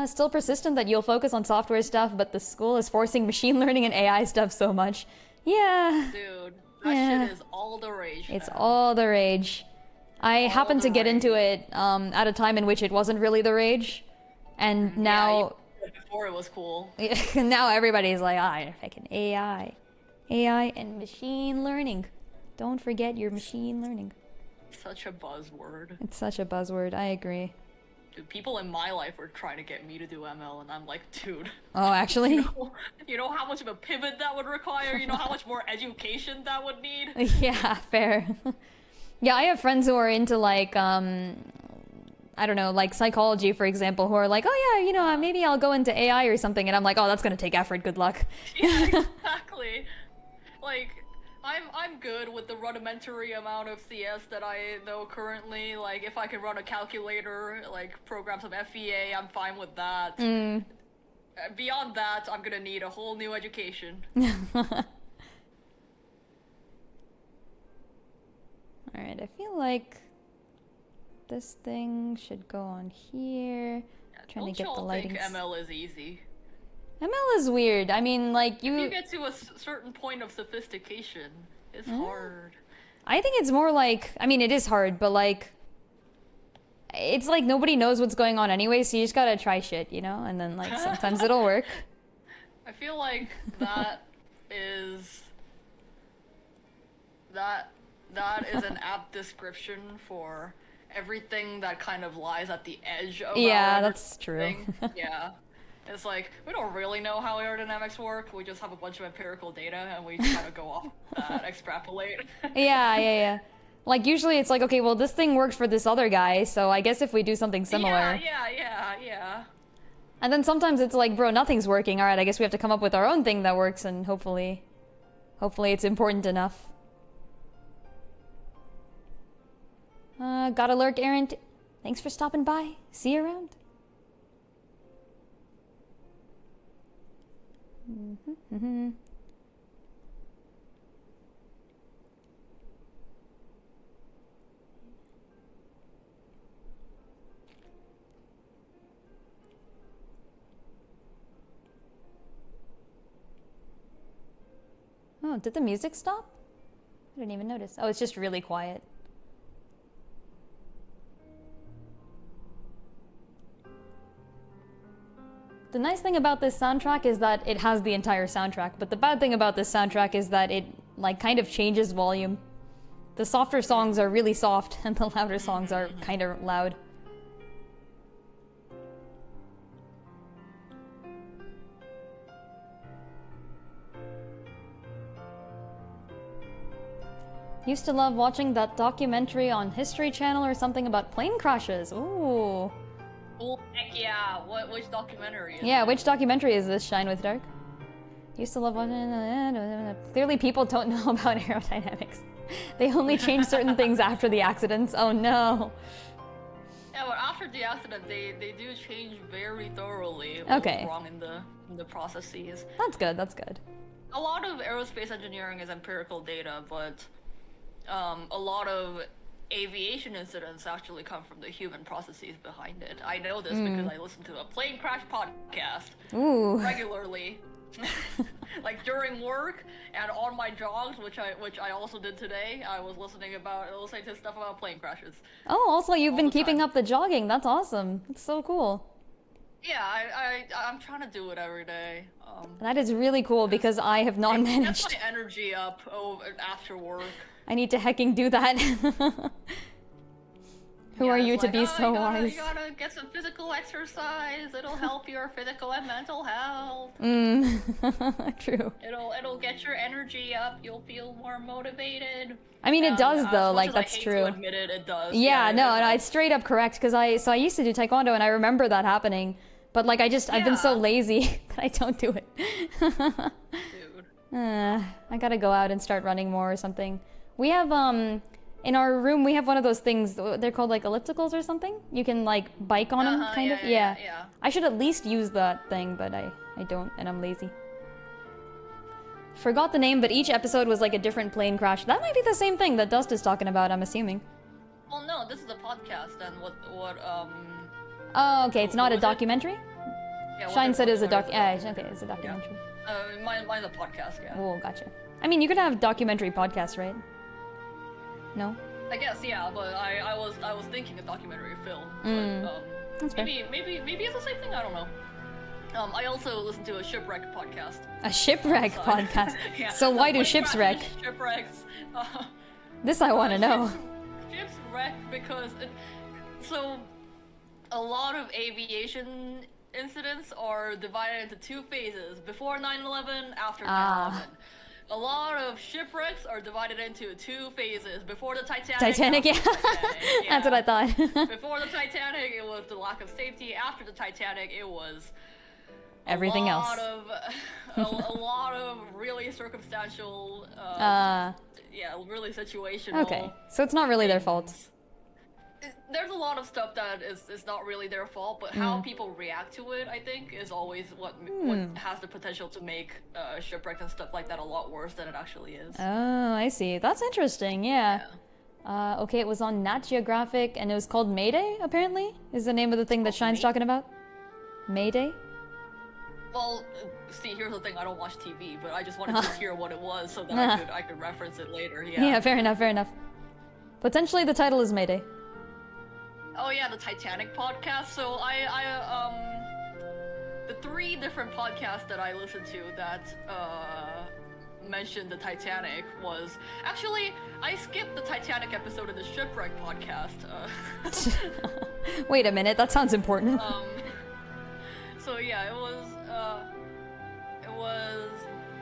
Still persistent that you'll focus on software stuff, but the school is forcing machine learning and AI stuff so much. Yeah, Dude, that Yeah. shit is all the rage. it's man. all the rage. I happened to the get into rage. it at a time in which it wasn't really the rage, and now Before it was cool. now everybody's like, fucking AI and machine learning. Don't forget your machine learning. Such a buzzword. It's such a buzzword. I agree. dude, people in my life are trying to get me to do ML, and I'm like, dude. Oh, actually? You know how much of a pivot that would require? You know how much more education that would need? Yeah, fair. Yeah, I have friends who are into like, I don't know, like psychology, for example, who are like, oh yeah, you know, maybe I'll go into AI or something, and I'm like, oh, that's gonna take effort, good luck. Yeah, exactly. Like, I'm good with the rudimentary amount of CS that I know currently. Like, if I can run a calculator, like program some FEA, I'm fine with that. Beyond that, I'm gonna need a whole new education. Alright, I feel like this thing should go on here. Yeah, Trying to don't get the y'all lighting. think ML is easy? ML is weird. I mean, like If you get to a certain point of sophistication, it's hard. I think it's more like, I mean, it is hard, but like, it's like nobody knows what's going on anyway, so you just gotta try shit, you know? And then like sometimes it'll work. I feel like that is an apt description for everything that kind of lies at the edge of Yeah, our that's true. thing. Yeah. It's like, we don't really know how aerodynamics work, we just have a bunch of empirical data and we kind of go off that, extrapolate. Yeah. Like usually it's like, okay, well this thing works for this other guy, so I guess if we do something similar. Yeah. And then sometimes it's like, bro, nothing's working. Alright, I guess we have to come up with our own thing that works, and hopefully it's important enough. Got a lurk, Aaron. Thanks for stopping by. See you around. Oh, did the music stop? I didn't even notice. Oh, it's just really quiet. The nice thing about this soundtrack is that it has the entire soundtrack, but the bad thing about this soundtrack is that it, like, kind of changes volume. The softer songs are really soft, and the louder songs are kind of loud. Used to love watching that documentary on History Channel or something about plane crashes. Ooh. Oh, heck yeah. Which documentary is Yeah, it? which documentary is this, Shine with Dark? Used to love watching... Clearly people don't know about aerodynamics. They only change certain things after the accidents. Oh no. Yeah, but after the accident, they do change very thoroughly Okay. what's wrong in the processes. That's good, that's good. A lot of aerospace engineering is empirical data, but a lot of aviation incidents actually come from the human processes behind it. I know this because I listen to a plane crash podcast Ooh. regularly. Like during work and on my jogs, which I also did today. I was listening to stuff about plane crashes. Oh, also you've All been the keeping time. up the jogging. That's awesome. That's so cool. Yeah, I'm trying to do it every day. That is really cool because I have not It managed. gets my energy up after work. I need to hecking do that. Who are Yeah, you it's to like, be "Oh, so you gotta, wise? You gotta get some physical exercise. It'll help your physical and mental health. True. It'll get your energy up. You'll feel more motivated. I mean, it does as though. much Like as that's I hate true. To admit it, it does. Yeah, no, it- it's straight up correct because I used to do taekwondo and I remember that happening, but like I've been so Yeah. lazy that I don't do it. Dude. I gotta go out and start running more or something. We have in our room we have one of those things. They're called like ellipticals or something. You can like bike on them, kind of. Yeah. I should at least use that thing, but I don't, and I'm lazy. Forgot the name, but each episode was like a different plane crash. That might be the same thing that Dust is talking about. I'm assuming. Well, no, this is a podcast, and what Oh, okay. It's not a was it? documentary. Yeah, what Shine is- said it was a what doc. is it? Yeah, okay, it's a documentary. Mine's a podcast. Yeah. Oh, gotcha. I mean, you could have documentary podcasts, right? No. I guess, yeah, but I was thinking a documentary film. That's But, fair. maybe it's the same thing. I don't know. I also listen to a shipwreck podcast. A shipwreck Sorry. podcast. Yeah, So why do plane ships crashes, wreck? Shipwrecks. This I want to know. Ships wreck because so a lot of aviation incidents are divided into two phases: before 9/11, after 9/11. A lot of shipwrecks are divided into two phases: before the Titanic. Titanic, yeah. After the Titanic. Yeah. That's what I thought. Before the Titanic, it was the lack of safety. After the Titanic, it was Everything else. a lot of really circumstantial, really situational. Okay, so it's not really their fault. There's a lot of stuff that is not really their fault, but how people react to it, I think, is always what has the potential to make shipwrecks and stuff like that a lot worse than it actually is. Oh, I see. That's interesting, yeah. Okay, it was on Nat Geographic, and it was called Mayday, apparently? Is the name of the thing that Shine's talking about? Mayday? Well, see, here's the thing, I don't watch TV, but I just wanted to hear what it was so that I could reference it later, yeah. Yeah, fair enough, fair enough. Potentially the title is Mayday. Oh yeah, the Titanic podcast. So the 3 different podcasts that I listened to that mentioned the Titanic was actually I skipped the Titanic episode of the Shipwreck podcast. Wait a minute, that sounds important. So yeah, it was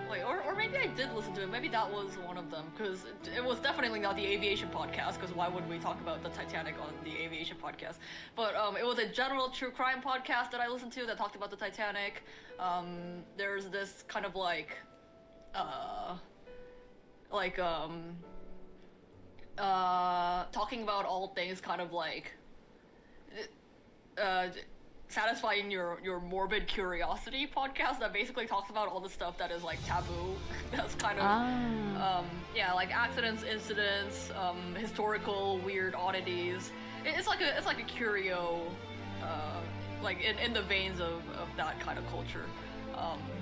like, or maybe I did listen to it. Maybe that was one of them, because it was definitely not the aviation podcast, because why would we talk about the Titanic on the aviation podcast? But it was a general true crime podcast that I listened to that talked about the Titanic. There's this kind of talking about all things kind of like satisfying your morbid curiosity podcast that basically talks about all the stuff that is like taboo. That's kind of like accidents, incidents, historical weird oddities. It's like a curio, like in the veins of that kind of culture.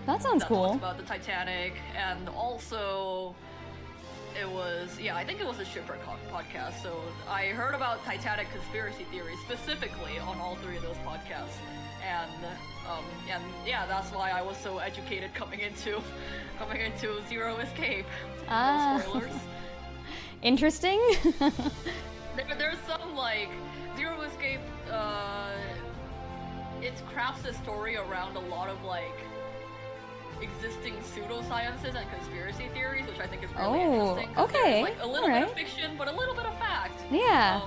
That sounds cool. Talks about the Titanic, and also it was, I think it was a Shipwreck podcast. So I heard about Titanic conspiracy theories specifically on all 3 of those podcasts, and that's why I was so educated coming into Zero Escape. No spoilers. Interesting. There's some like Zero Escape. It crafts a story around a lot of like existing pseudosciences and conspiracy theories, which I think is really interesting. Okay. Like a little bit of fiction, but a little bit of fact. Yeah.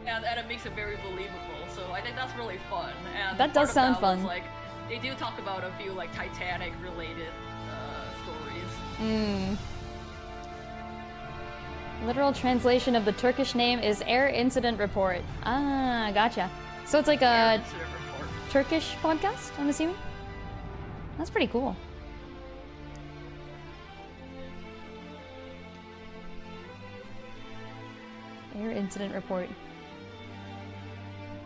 And it makes it very believable. So I think that's really fun. And that does sound fun. Like, they do talk about a few like Titanic related stories. Literal translation of the Turkish name is Air Incident Report. Ah, gotcha. So it's like a Turkish podcast, I'm assuming? That's pretty cool. Air Incident Report.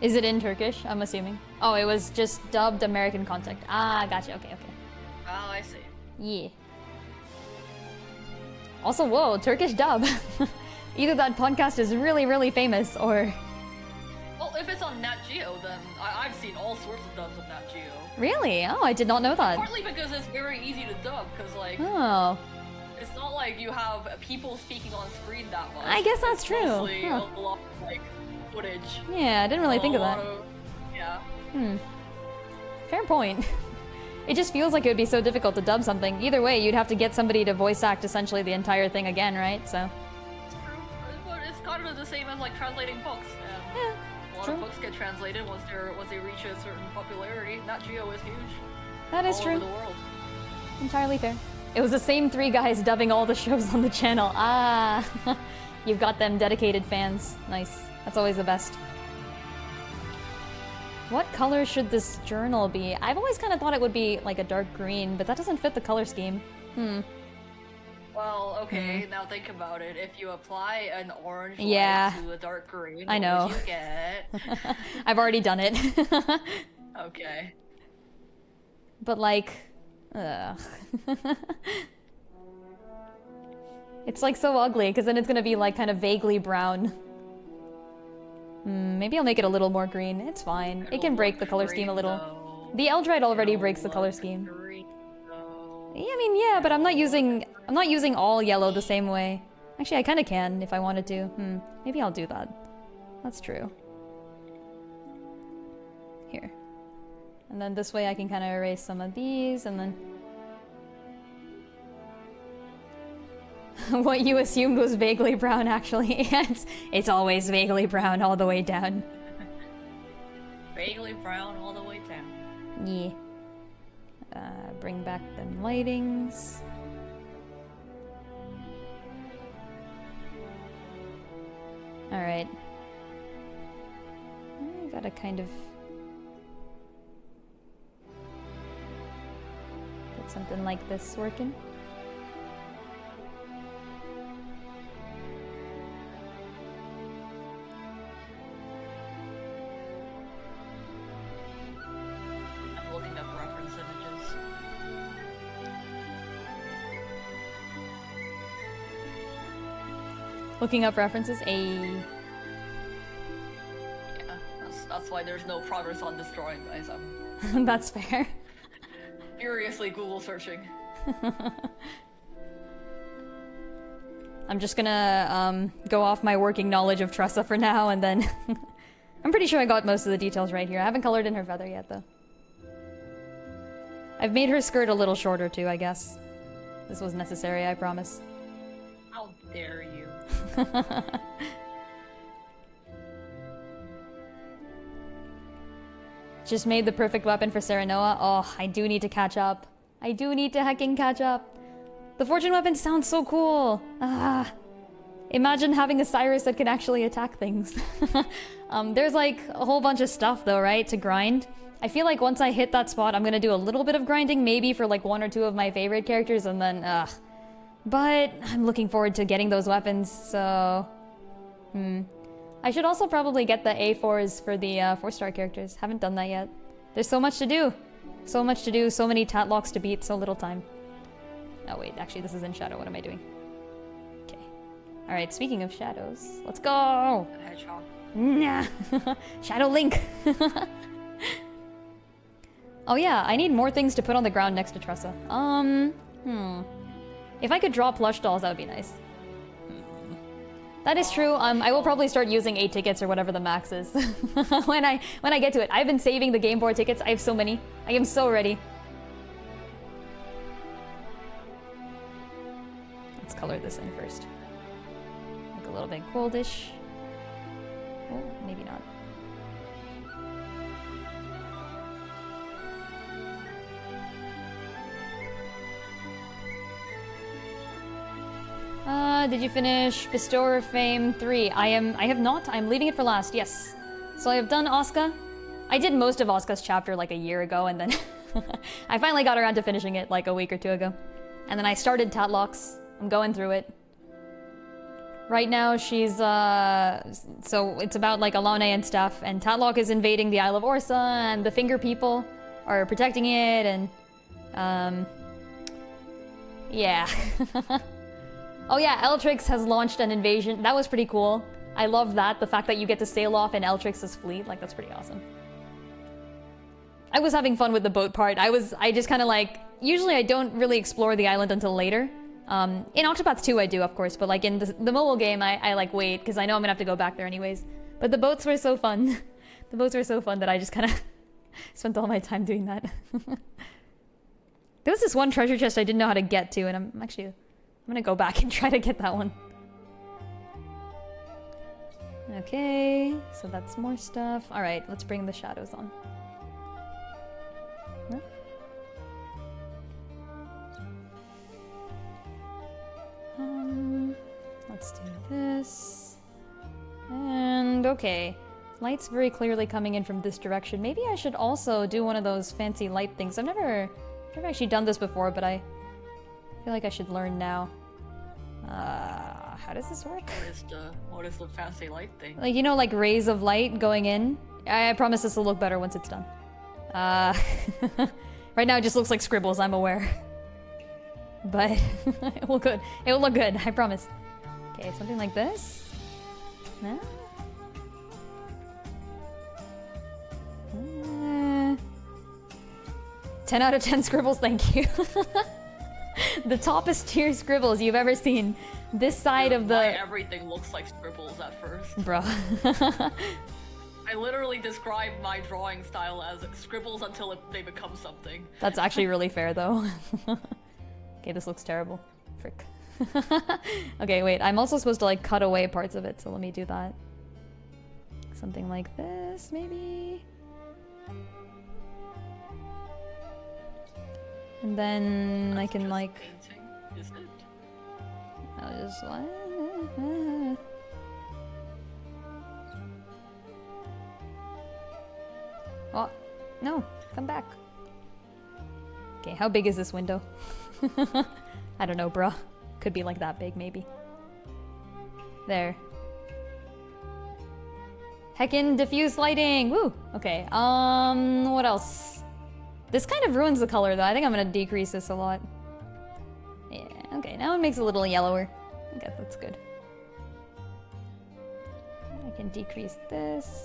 Is it in Turkish, I'm assuming? Oh, it was just dubbed American content. Ah, gotcha. Okay. Oh, I see. Yeah. Also, whoa, Turkish dub. Either that podcast is really, really famous, or... Well, if it's on Nat Geo, then I've seen all sorts of dubs on Nat Geo. Really? Oh, I did not know that. Partly because it's very easy to dub, because like... Oh. It's not like you have people speaking on screen that much. I guess that's true. Mostly a lot of, like, footage. Yeah, I didn't really think of that. Yeah. Fair point. It just feels like it would be so difficult to dub something. Either way, you'd have to get somebody to voice act essentially the entire thing again, right? So. It's true, but it's kind of the same as like translating books. Yeah. A lot of books get translated once they reach a certain popularity. Nat Geo is huge. That is all true. Over the world. Entirely fair. It was the same 3 guys dubbing all the shows on the channel. Ah, you've got them dedicated fans. Nice. That's always the best. What color should this journal be? I've always kind of thought it would be like a dark green, but that doesn't fit the color scheme. Well, okay, now think about it. If you apply an orange Yeah. light to a dark green, I know. what would you get? I've already done it. Okay. But like, it's like so ugly, because then it's gonna be like kind of vaguely brown. Maybe I'll make it a little more green. It's fine. It can break the color scheme a little. The Eldrite already breaks the color scheme. Yeah, I mean, yeah, but I'm not using all yellow the same way. Actually, I kind of can if I wanted to. Maybe I'll do that. That's true. Here. And then this way I can kind of erase some of these, and then... What you assumed was vaguely brown, actually. It's always vaguely brown all the way down. Vaguely brown all the way down. Yeah. Bring back them lightings. Alright. I gotta kind of... get something like this working. I'm looking up reference images. Looking up references, Yeah, that's why there's no progress on this drawing, guys. I'm That's fair. furiously Google searching. I'm just gonna go off my working knowledge of Tressa for now, and then... I'm pretty sure I got most of the details right here. I haven't colored in her feather yet, though. I've made her skirt a little shorter, too, I guess. This was necessary, I promise. How dare you? Just made the perfect weapon for Serenoa. Oh, I do need to catch up. I do need to hecking catch up. The fortune weapon sounds so cool. Ah. Imagine having a Cyrus that can actually attack things. There's like a whole bunch of stuff though, right, to grind. I feel like once I hit that spot, I'm gonna do a little bit of grinding, maybe for like 1 or 2 of my favorite characters, and then, But I'm looking forward to getting those weapons, so... I should also probably get the A4s for the 4-star characters. Haven't done that yet. There's so much to do. So much to do, so many tatlocks to beat, so little time. Oh wait, actually this is in Shadow. What am I doing? Okay. Alright, speaking of shadows, let's go! Hedgehog. Nah. Shadow Link! Oh yeah, I need more things to put on the ground next to Tressa. If I could draw plush dolls, that would be nice. That is true. I will probably start using 8 tickets or whatever the max is when I get to it. I've been saving the game board tickets. I have so many. I am so ready. Let's color this in first. Like a little bit goldish. Oh, maybe not. Did you finish Bestower of Fame 3? I have not. I'm leaving it for last, yes. So I have done Asuka. I did most of Asuka's chapter like a year ago, and then I finally got around to finishing it like a week or 2 ago. And then I started Tatlocks. I'm going through it. Right now she's, so it's about like Alane and stuff, and Tatlock is invading the Isle of Orsa, and the Finger people are protecting it, and, yeah. Oh yeah, Eltrix has launched an invasion. That was pretty cool. I love that, the fact that you get to sail off in Eltrix's fleet. Like, that's pretty awesome. I was having fun with the boat part. I just kind of like... Usually I don't really explore the island until later. In Octopath 2 I do, of course, but like in the mobile game, I like wait, because I know I'm gonna have to go back there anyways. But the boats were so fun. The boats were so fun that I just kind of spent all my time doing that. There was this one treasure chest I didn't know how to get to, and I'm gonna go back and try to get that one. Okay, so that's more stuff. Alright, let's bring the shadows on. Huh? Let's do this. And okay. Light's very clearly coming in from this direction. Maybe I should also do one of those fancy light things. I've never actually done this before, but I feel like I should learn now. How does this work? What is the fancy light thing? Like, you know, like rays of light going in? I promise this will look better once it's done. Right now it just looks like scribbles, I'm aware. But it will good. It will look good, I promise. Okay, something like this? No? 10 out of 10 scribbles, thank you. The toppest tier scribbles you've ever seen. This side of the... Why everything looks like scribbles at first. Bro. I literally describe my drawing style as scribbles until they become something. That's actually really fair, though. Okay, this looks terrible. Frick. Okay, wait. I'm also supposed to, like, cut away parts of it, so let me do that. Something like this, maybe? And then I can, like... Painting, is it? I'll just... Oh, no. Come back. Okay, how big is this window? I don't know, bruh. Could be like that big, maybe. There. Heckin' diffuse lighting! Woo! Okay, what else? This kind of ruins the color, though. I think I'm gonna decrease this a lot. Yeah, okay, now it makes it a little yellower. Okay, that's good. I can decrease this.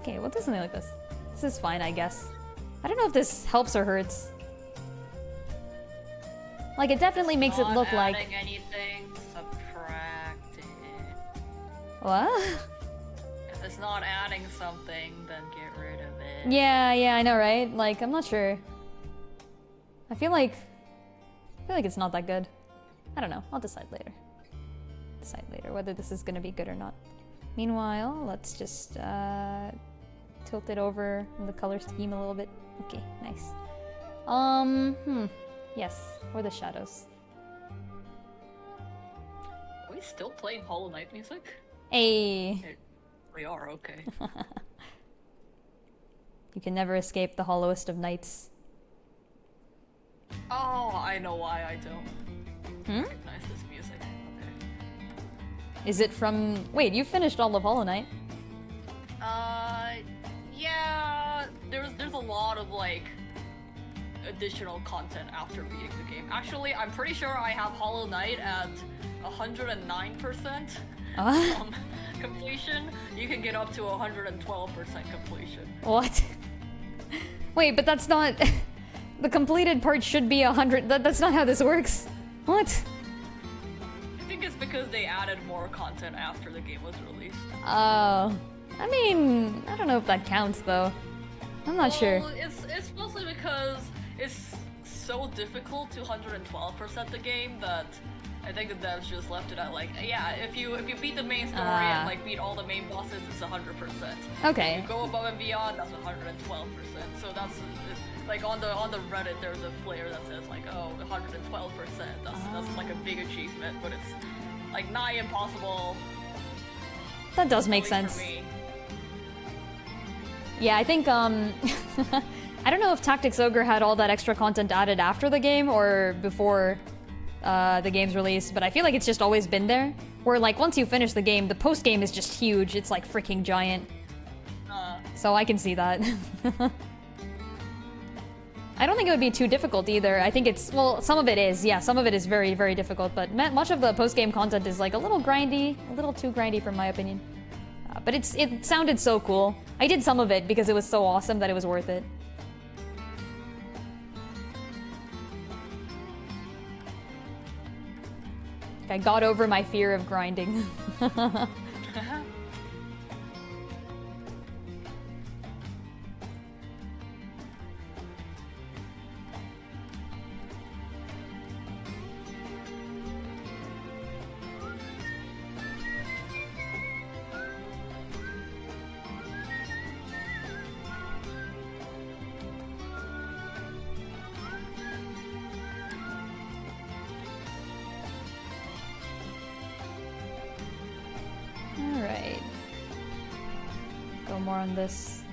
Okay, we'll do something like this. This is fine, I guess. I don't know if this helps or hurts. Like, it definitely makes it look like... Not adding anything, subtract it. What? If it's not adding something, then get rid of it. Yeah, I know, right? Like, I'm not sure. I feel like it's not that good. I don't know. I'll decide later. Whether this is gonna be good or not. Meanwhile, let's just tilt it over in the color scheme a little bit. Okay, nice. Yes, for the shadows. Are we still playing Hollow Knight music? Hey. We are, okay. You can never escape the hollowest of nights. Oh, I know why I don't recognize this music. Okay. Is it from... Wait, you finished all of Hollow Knight? Yeah, there's a lot of, like, additional content after beating the game. Actually, I'm pretty sure I have Hollow Knight at 109% completion. You can get up to 112% completion. What? Wait, but that's not... The completed part should be 100. That's not how this works. What? I think it's because they added more content after the game was released. Oh. I mean, I don't know if that counts, though. I'm not sure. It's mostly because it's so difficult to 112% the game that I think the devs just left it at, like, yeah, if you beat the main story and, like, beat all the main bosses, it's 100%. Okay. If you go above and beyond, that's 112%. So that's, like, on the Reddit, there's a flare that says, like, oh, 112%. That's like a big achievement, but it's, like, nigh impossible. That does make sense. Yeah, I think, I don't know if Tactics Ogre had all that extra content added after the game or before the game's release, but I feel like it's just always been there. Where, like, once you finish the game, the post-game is just huge. It's, like, freaking giant. So I can see that. I don't think it would be too difficult either. I think it's, well, some of it is. Yeah, some of it is very, very difficult, but much of the post-game content is, like, a little grindy. A little too grindy, for my opinion. But it sounded so cool. I did some of it because it was so awesome that it was worth it. I got over my fear of grinding. Alright. Go more on this.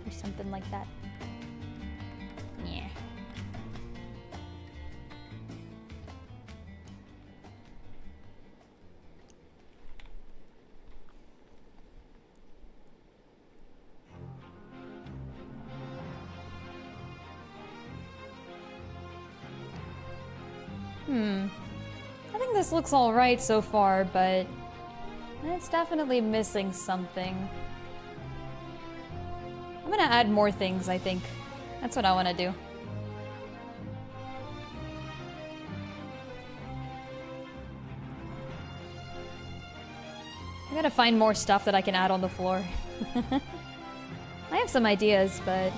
Or something like that. Yeah. I think this looks alright so far, but it's definitely missing something. I'm gonna add more things, I think. That's what I want to do. I gotta find more stuff that I can add on the floor. I have some ideas, but...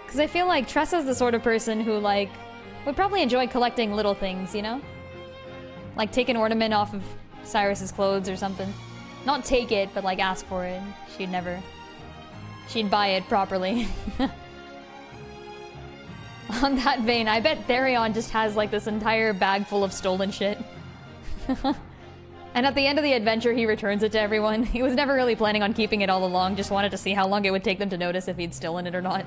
Because I feel like Tressa's the sort of person who, like, would probably enjoy collecting little things, you know? Like take an ornament off of Cyrus's clothes or something. Not take it, but like ask for it. She'd buy it properly. On that vein, I bet Therion just has like this entire bag full of stolen shit. And at the end of the adventure, he returns it to everyone. He was never really planning on keeping it all along, just wanted to see how long it would take them to notice if he'd stolen it or not.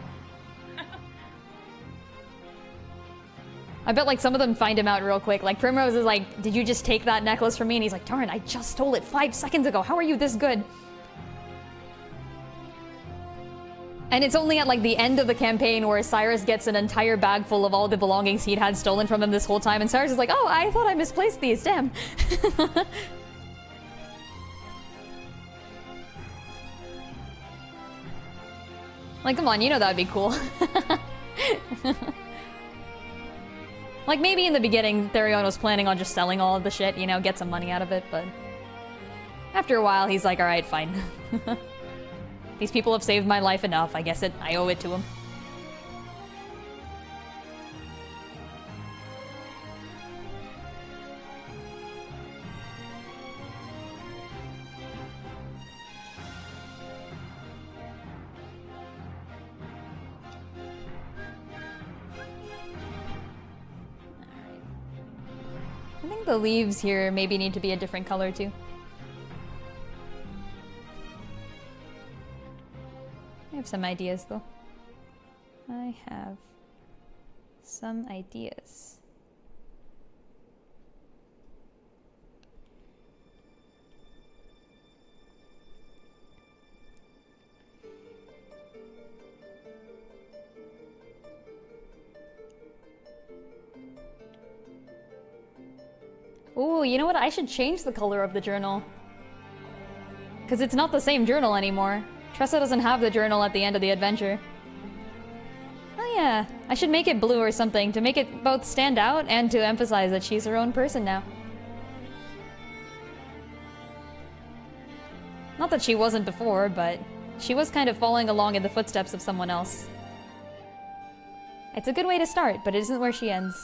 I bet like some of them find him out real quick. Like Primrose is like, did you just take that necklace from me? And he's like, darn, I just stole it 5 seconds ago. How are you this good? And it's only at like the end of the campaign where Cyrus gets an entire bag full of all the belongings he'd had stolen from him this whole time. And Cyrus is like, oh, I thought I misplaced these, damn. Like, come on, you know that'd be cool. Like, maybe in the beginning, Therion was planning on just selling all of the shit, you know, get some money out of it, but... After a while, he's like, alright, fine. These people have saved my life enough, I guess I owe it to them. I think the leaves here maybe need to be a different color too. I have some ideas though. I have some ideas. Ooh, you know what? I should change the color of the journal. Because it's not the same journal anymore. Tressa doesn't have the journal at the end of the adventure. Oh yeah, I should make it blue or something to make it both stand out and to emphasize that she's her own person now. Not that she wasn't before, but she was kind of following along in the footsteps of someone else. It's a good way to start, but it isn't where she ends.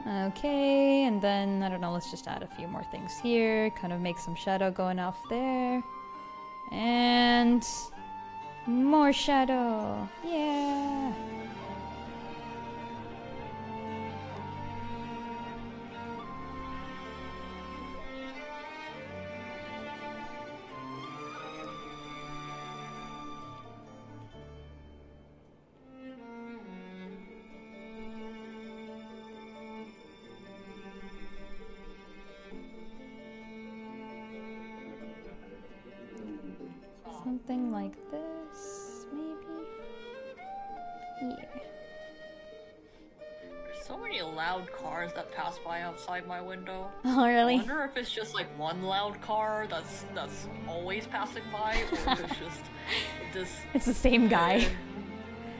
Okay, and then, I don't know, let's just add a few more things here. Kind of make some shadow going off there. And... more shadow! Yeah! Something like this, maybe? Yeah. There's so many loud cars that pass by outside my window. Oh, really? I wonder if it's just like one loud car that's always passing by, or if it's just this. It's the same guy.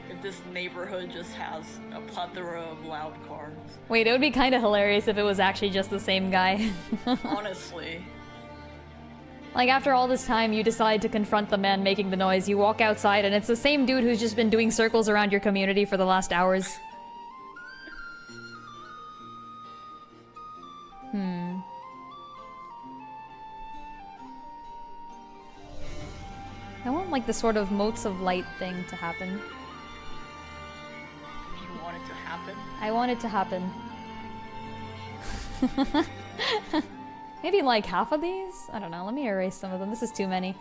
If this neighborhood just has a plethora of loud cars. Wait, it would be kind of hilarious if it was actually just the same guy. Honestly. Like, after all this time, you decide to confront the man making the noise. You walk outside, and it's the same dude who's just been doing circles around your community for the last hours. I want, like, the sort of motes of light thing to happen. You want it to happen? I want it to happen. Maybe like half of these? I don't know, let me erase some of them. This is too many.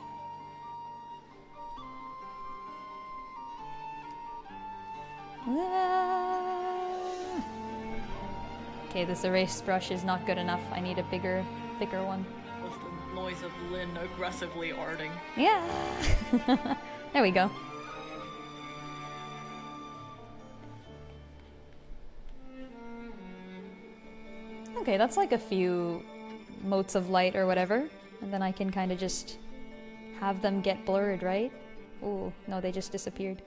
Okay, this erase brush is not good enough. I need a bigger, thicker one. Was the noise of Lynn aggressively arting? Yeah! There we go. Okay, that's like a few motes of light or whatever. And then I can kind of just have them get blurred, right? Ooh, no, they just disappeared.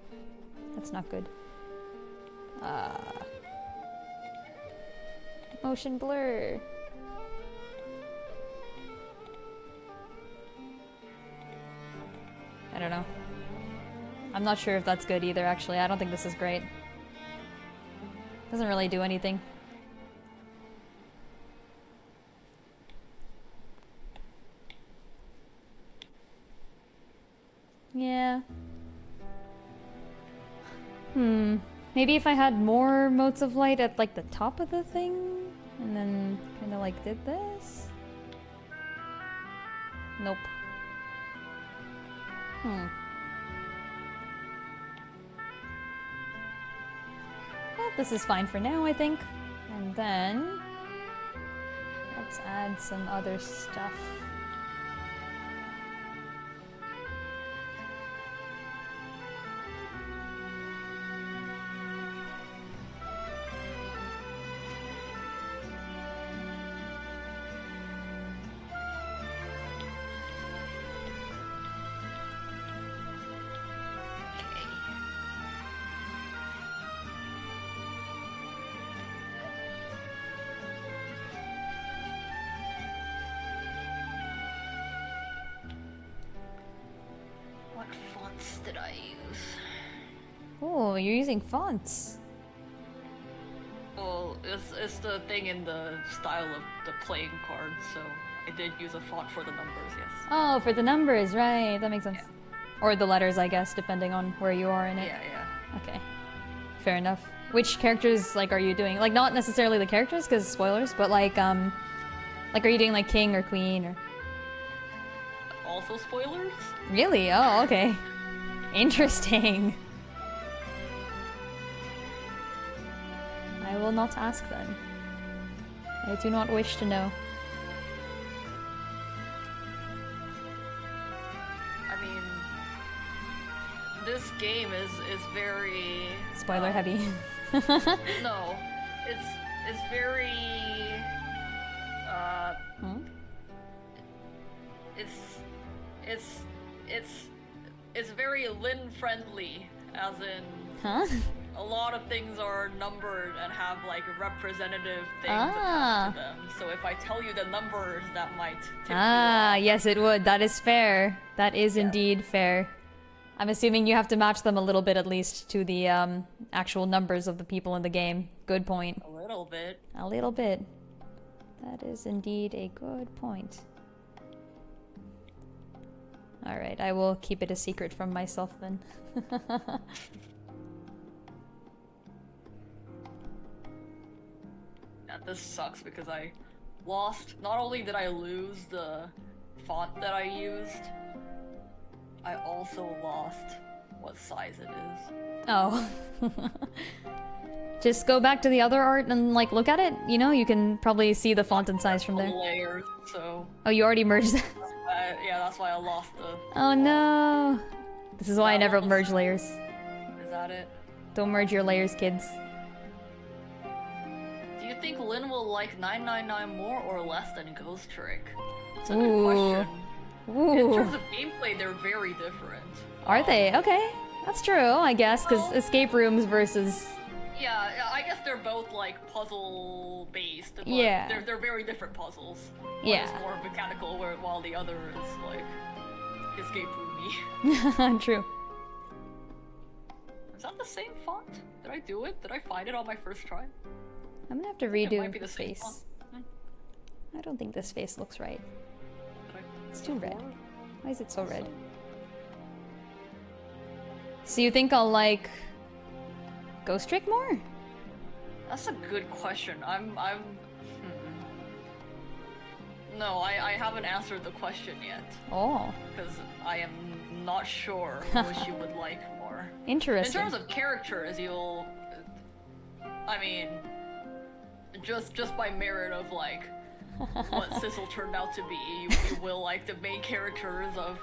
That's not good. Motion blur. I don't know. I'm not sure if that's good either, actually. I don't think this is great. Doesn't really do anything. Yeah. Maybe if I had more motes of light at like the top of the thing, and then kind of like did this? Nope. Well, this is fine for now, I think. And then let's add some other stuff. Did I use? Oh, you're using fonts. Well, it's the thing in the style of the playing card, so I did use a font for the numbers, yes. Oh, for the numbers, right. That makes sense. Yeah. Or the letters, I guess, depending on where you are in it. Yeah. Okay. Fair enough. Which characters, like, are you doing? Like, not necessarily the characters, because spoilers, but like, are you doing, like, king or queen, or... Also spoilers? Really? Oh, okay. Interesting. I will not ask then. I do not wish to know. I mean, this game is very Spoiler heavy. No, it's very it's very Lin friendly, as in a lot of things are numbered and have like representative things attached to them. So if I tell you the numbers, that might tip you off. Yes, it would. That is fair. That is indeed fair. I'm assuming you have to match them a little bit at least to the actual numbers of the people in the game. Good point. A little bit. A little bit. That is indeed a good point. Alright, I will keep it a secret from myself then. Yeah, this sucks because I lost. Not only did I lose the font that I used, I also lost what size it is. Oh. Just go back to the other art and like look at it. You know, you can probably see the font and size from there. Layers, so. Oh, you already merged that? Yeah, that's why I lost the. Oh no. This is why I never merge layers. Is that it? Don't merge your layers, kids. Do you think Lin will like 999 more or less than Ghost Trick? It's a good question. In terms of gameplay, they're very different. Are they? Okay. That's true, I guess, because escape rooms versus... Yeah, I guess they're both like puzzle based, but they're very different puzzles. One is more mechanical, while the other is like escape roomy. True. Is that the same font? Did I do it? Did I find it on my first try? I'm gonna have to redo it might be the face. I don't think this face looks right. It's too red. Why is it so red? So you think I'll like Ghost Trick more? That's a good question. No, I haven't answered the question yet. Oh. Because I am not sure which you would like more. Interesting. In terms of characters, you'll... I mean... Just by merit of, like, what Sissel turned out to be, you will like the main characters of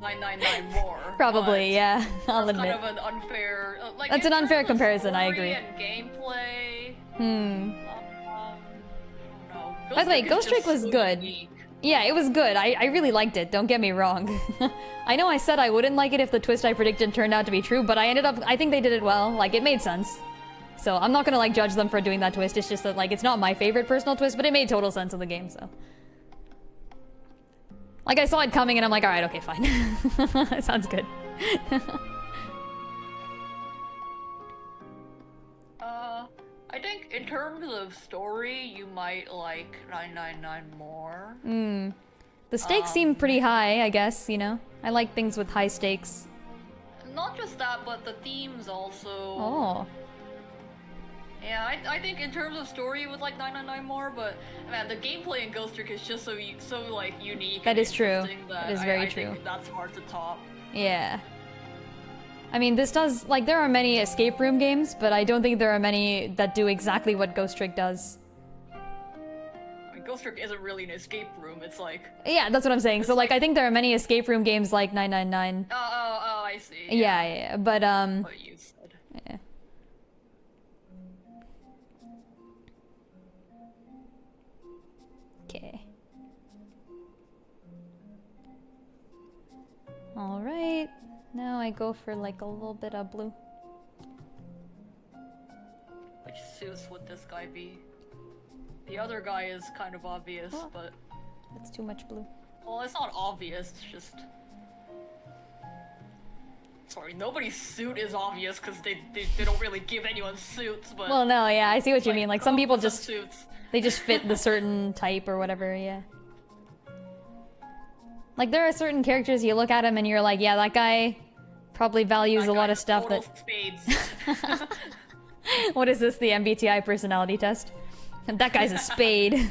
999 more. Probably, yeah. I'll admit. Kind of an unfair... like, that's an unfair comparison, I agree. And gameplay... By the way, Trick is Ghost Trick just was so good. unique. Yeah, it was good. I really liked it, don't get me wrong. I know I said I wouldn't like it if the twist I predicted turned out to be true, but I think they did it well. Like, it made sense. So I'm not gonna, like, judge them for doing that twist. It's just that, like, it's not my favorite personal twist, but it made total sense in the game, so. Like, I saw it coming and I'm like, alright, okay, fine. That sounds good. I think in terms of story, you might like 999 more. The stakes seem pretty high, I guess, you know? I like things with high stakes. Not just that, but the themes also. Oh. Yeah, I think in terms of story, you would like 999 more, but man, the gameplay in Ghost Trick is just so like unique. That and is true. interesting That is very true. I think that's hard to top. Yeah. I mean, this does, like, there are many escape room games, but I don't think there are many that do exactly what Ghost Trick does. I mean, Ghost Trick isn't really an escape room, it's like... Yeah, that's what I'm saying. So, like, I think there are many escape room games like 999. Oh, I see. Yeah, but, What you said. yeah. Okay. Alright. Now I go for, like, a little bit of blue. Which suits would this guy be? The other guy is kind of obvious, Oh. but... That's too much blue. Well, it's not obvious, it's just... Sorry, nobody's suit is obvious because they don't really give anyone suits, but... Well, no, yeah, I see what you mean. Like, some people just... Suits. They just fit the certain type or whatever, yeah. Like, there are certain characters you look at him and you're like, yeah, that guy probably values That a lot guy of stuff total that... spades. What is this, the MBTI personality test? That guy's a spade.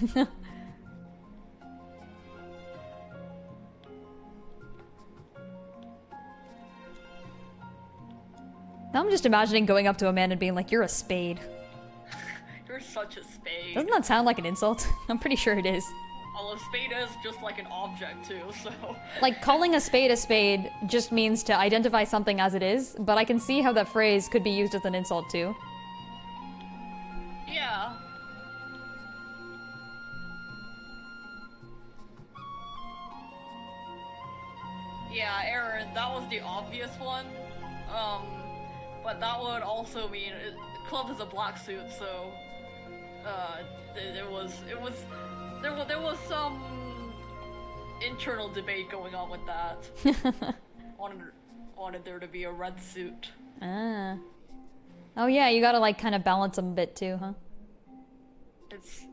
Now I'm just imagining going up to a man and being like, you're a spade. You're such a spade. Doesn't that sound like an insult? I'm pretty sure it is. Well, a spade is just like an object too, so... Like, calling a spade just means to identify something as it is, but I can see how that phrase could be used as an insult too. Yeah. Yeah, Aaron, that was the obvious one. But that would also mean Club is a black suit, so there was some internal debate going on with that. wanted there to be a red suit. Ah. Oh yeah, you gotta like kind of balance them a bit too, huh? It's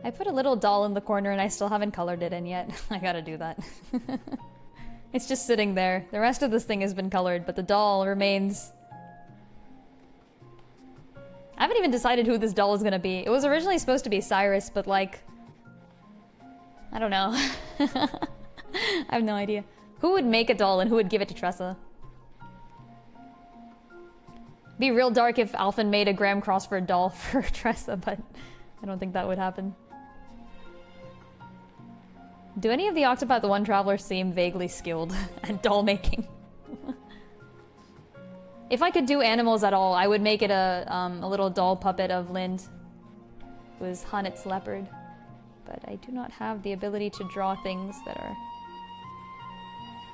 I put a little doll in the corner and I still haven't colored it in yet. I gotta do that. It's just sitting there. The rest of this thing has been colored, but the doll remains... I haven't even decided who this doll is gonna be. It was originally supposed to be Cyrus, but like... I don't know. I have no idea. Who would make a doll and who would give it to Tressa? Be real dark if Alphen made a Graham Crossford doll for Tressa, but I don't think that would happen. Do any of the Octopath 1 travelers seem vaguely skilled at doll making? If I could do animals at all, I would make it a little doll puppet of Lind, who is Hanet's leopard. But I do not have the ability to draw things that are...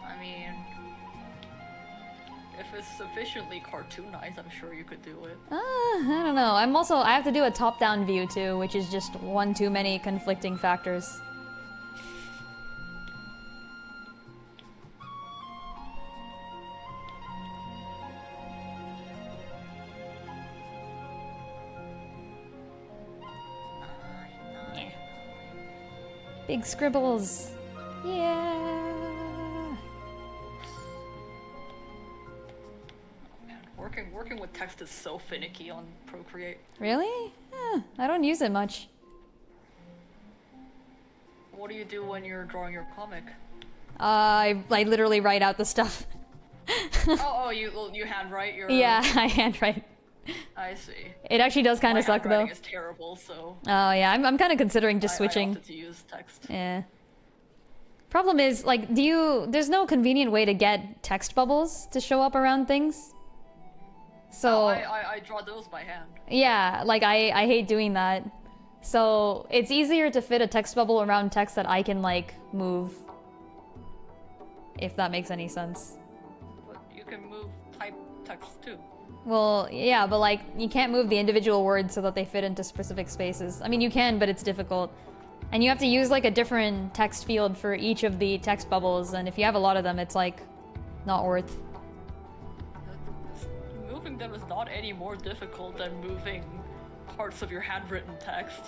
I mean, if it's sufficiently cartoonized, I'm sure you could do it. I don't know. I have to do a top-down view too, which is just one too many conflicting factors. Yeah. Big scribbles. Yeah. Working with text is so finicky on Procreate. Really? I don't use it much. What do you do when you're drawing your comic? I literally write out the stuff. You handwrite your... Yeah, I handwrite. I see. It actually does kind My of suck though. handwriting is terrible, so... Oh yeah, I'm kind of considering just switching. I opted to use text. Yeah. Problem is, like, there's no convenient way to get text bubbles to show up around things. So I draw those by hand. yeah, like I hate doing that. So it's easier to fit a text bubble around text that I can like move. If that makes any sense. But you can move type text too. Well, yeah, but like you can't move the individual words so that they fit into specific spaces. I mean, you can, but it's difficult. And you have to use like a different text field for each of the text bubbles, and if you have a lot of them, it's like not worth. Moving them is not any more difficult than moving parts of your handwritten text.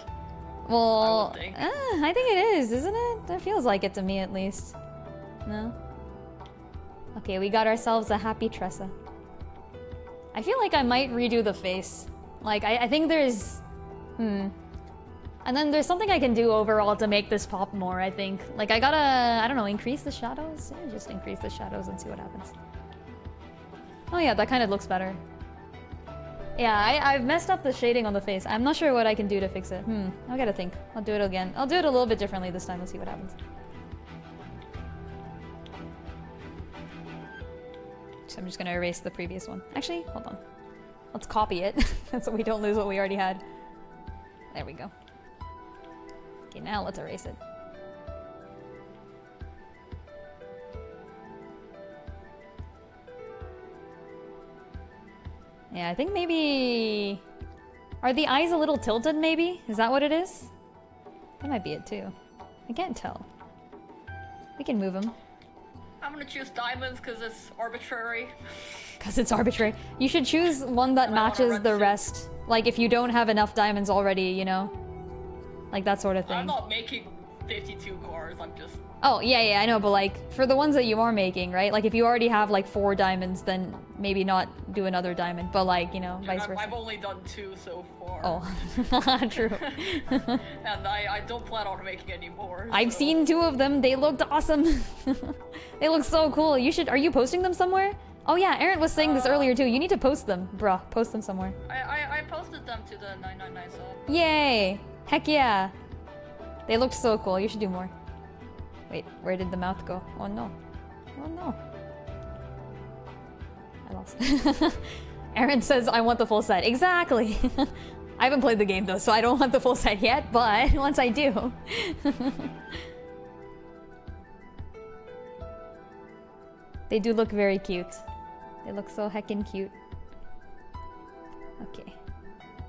Well, I would think. I think it is, isn't it? That feels like it to me at least. No? Okay, we got ourselves a happy Tressa. I feel like I might redo the face. Like, I think there's... And then there's something I can do overall to make this pop more, I think. Like, I gotta, I don't know, increase the shadows? Yeah, just increase the shadows and see what happens. Oh yeah, that kind of looks better. Yeah, I've messed up the shading on the face. I'm not sure what I can do to fix it. I gotta think. I'll do it again. I'll do it a little bit differently this time. Let's see what happens. So I'm just gonna erase the previous one. Actually, hold on. Let's copy it so we don't lose what we already had. There we go. Okay, now let's erase it. Yeah, I think maybe... Are the eyes a little tilted, maybe? Is that what it is? That might be it, too. I can't tell. We can move them. I'm gonna choose diamonds because it's arbitrary. Because it's arbitrary. You should choose one that matches the rest. Like, if you don't have enough diamonds already, you know? Like, that sort of thing. I'm not making 52 cars, I'm just... Oh, yeah, I know, but like, for the ones that you are making, right? Like, if you already have like 4 diamonds, then maybe not do another diamond, but like, you know, vice versa. I've only done 2 so far. Oh, true. And I don't plan on making any more. I've seen 2 of them, they looked awesome. They look so cool. You should, are you posting them somewhere? Oh yeah, Aaron was saying this earlier too. You need to post them, bruh. Post them somewhere. I posted them to the 999 sub. Yay! Heck yeah! They looked so cool. You should do more. Wait, where did the mouth go? Oh no. Oh no. I lost. Aaron says, I want the full set. Exactly! I haven't played the game though, so I don't want the full set yet, but once I do. They do look very cute. They look so heckin' cute. Okay.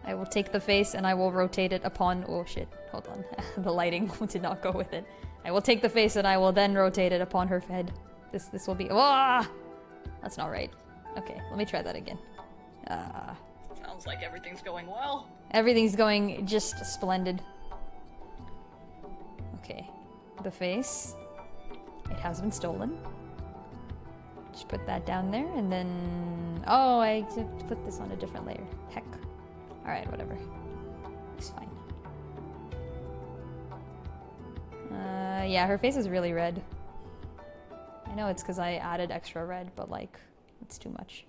I will take the face and I will rotate it upon... Oh shit, hold on. The lighting did not go with it. I will take the face and I will then rotate it upon her head. This will be... Ah! That's not right. Okay, let me try that again. Sounds like everything's going well. Everything's going just splendid. Okay. The face. It has been stolen. Just put that down there and then... Oh, I have to put this on a different layer. Heck. Alright, whatever. It's fine. Yeah, her face is really red. I know it's because I added extra red, but like, it's too much.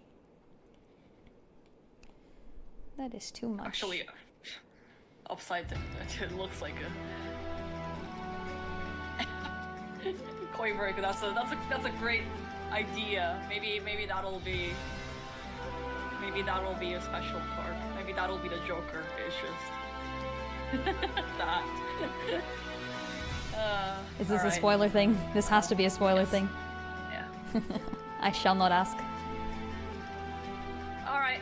That is too much. Actually, upside down, it looks like a coin break. That's a great idea. Maybe that'll be a special card. Maybe that'll be the Joker. It's just that. Is this right. a spoiler thing? This has to be a spoiler thing. Yeah. I shall not ask. Alright,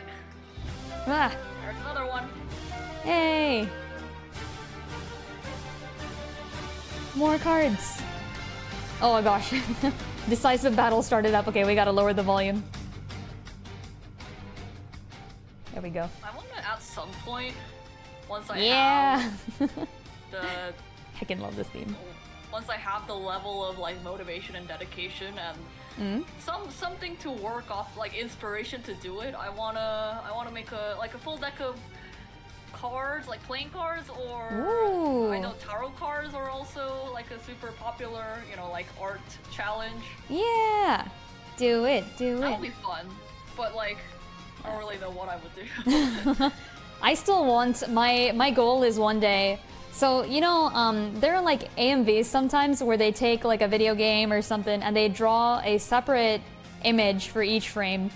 Ah! there's another one. Yay! More cards! Oh my gosh. Decisive battle started up. Okay, we gotta lower the volume. There we go. I want to at some point, once I have the Heckin' love this theme. once I have the level of like motivation and dedication and something to work off, like inspiration to do it, I wanna make a full deck of cards, like playing cards, or Ooh. I know tarot cards are also like a super popular, you know, like art challenge. Yeah! Do it, do That'll it. be fun, but like I don't really know what I would do. I still want, my goal is one day, so you know, there are like AMVs sometimes where they take like a video game or something and they draw a separate image for each frame,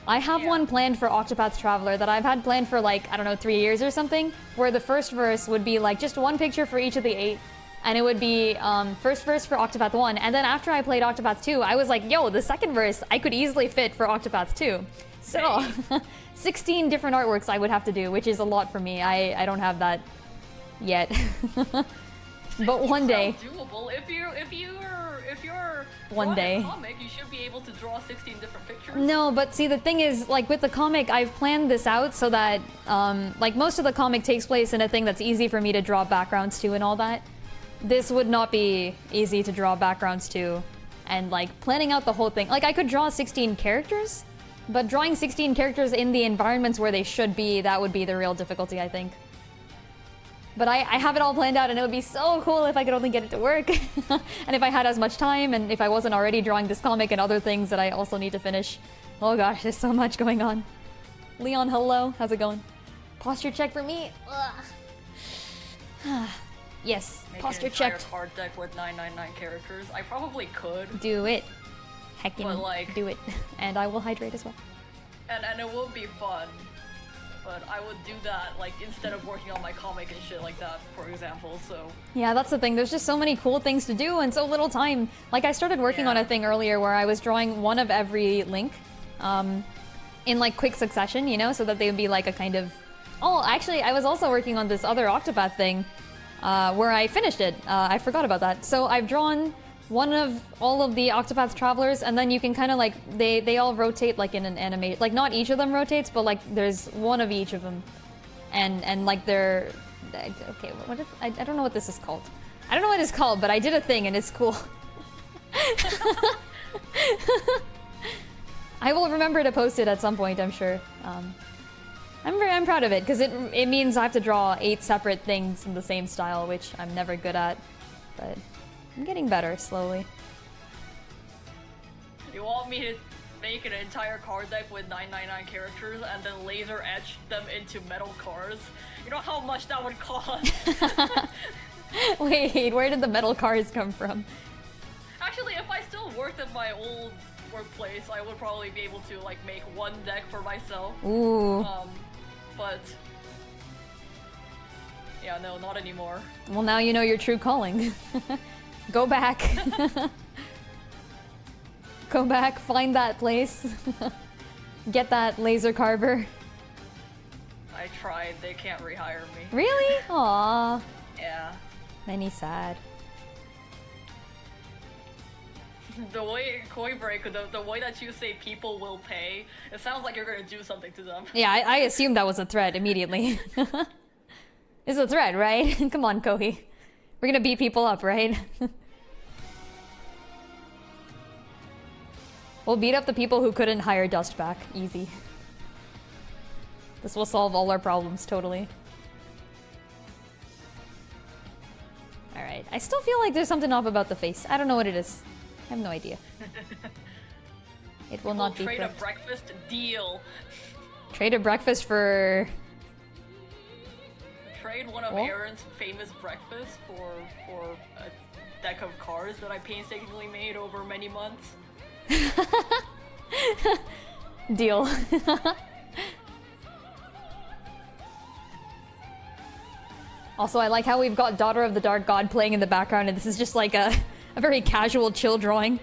I have Yeah. one planned for Octopath Traveler that I've had planned for like, I don't know, 3 years or something, where the first verse would be like just one picture for each of the 8, and it would be first verse for Octopath 1, and then after I played Octopath 2, I was like, yo, the second verse I could easily fit for Octopath 2. So, 16 different artworks I would have to do, which is a lot for me. I don't have that yet. But one day. Doable. If you're One drawing day. a comic, you should be able to draw 16 different pictures. No, but see, the thing is, like with the comic, I've planned this out so that, like most of the comic takes place in a thing that's easy for me to draw backgrounds to and all that. This would not be easy to draw backgrounds to, and like planning out the whole thing. Like I could draw 16 characters, but drawing 16 characters in the environments where they should be, that would be the real difficulty, I think. But I have it all planned out, and it would be so cool if I could only get it to work. And if I had as much time, and if I wasn't already drawing this comic and other things that I also need to finish. Oh gosh, there's so much going on. Leon, hello. How's it going? Posture check for me. Yes, Make posture an entire checked. card deck with 999 characters. I probably could, Do it. Heckin' But, like- do it. And I will hydrate as well. and it would be fun. But I would do that, like, instead of working on my comic and shit like that, for example, so... Yeah, that's the thing. There's just so many cool things to do and so little time. Like, I started working on a thing earlier where I was drawing one of every link in, like, quick succession, you know, so that they would be, like, a kind of... Oh, actually, I was also working on this other Octopath thing where I finished it. I forgot about that. So I've drawn one of all of the Octopath Travelers, and then you can kind of, like, they all rotate, like, in an anime. Like, not each of them rotates, but, like, there's one of each of them. And like, they're... Okay, what is... I don't know what this is called. I don't know what it's called, but I did a thing, and it's cool. I will remember to post it at some point, I'm sure. I'm proud of it, because it means I have to draw 8 separate things in the same style, which I'm never good at. But I'm getting better, slowly. You want me to make an entire card deck with 999 characters and then laser etch them into metal cars? You know how much that would cost? Wait, where did the metal cars come from? Actually, if I still worked at my old workplace, I would probably be able to, like, make one deck for myself. Ooh. But... yeah, no, not anymore. Well, now you know your true calling. Go back. Go back, find that place. Get that laser carver. I tried, they can't rehire me. Really? Aww. Yeah. Many sad. The way, Koi Break, the way that you say people will pay, it sounds like you're gonna do something to them. Yeah, I assumed that was a threat immediately. It's a threat, right? Come on, Kohi. We're gonna beat people up, right? We'll beat up the people who couldn't hire Dust back. Easy. This will solve all our problems, totally. Alright, I still feel like there's something off about the face. I don't know what it is. I have no idea. It will not be trade correct. a breakfast deal. Trade a breakfast for... Trade one of What? Aaron's famous breakfasts for a deck of cards that I painstakingly made over many months. Deal. Also, I like how we've got Daughter of the Dark God playing in the background, and this is just like a very casual, chill drawing.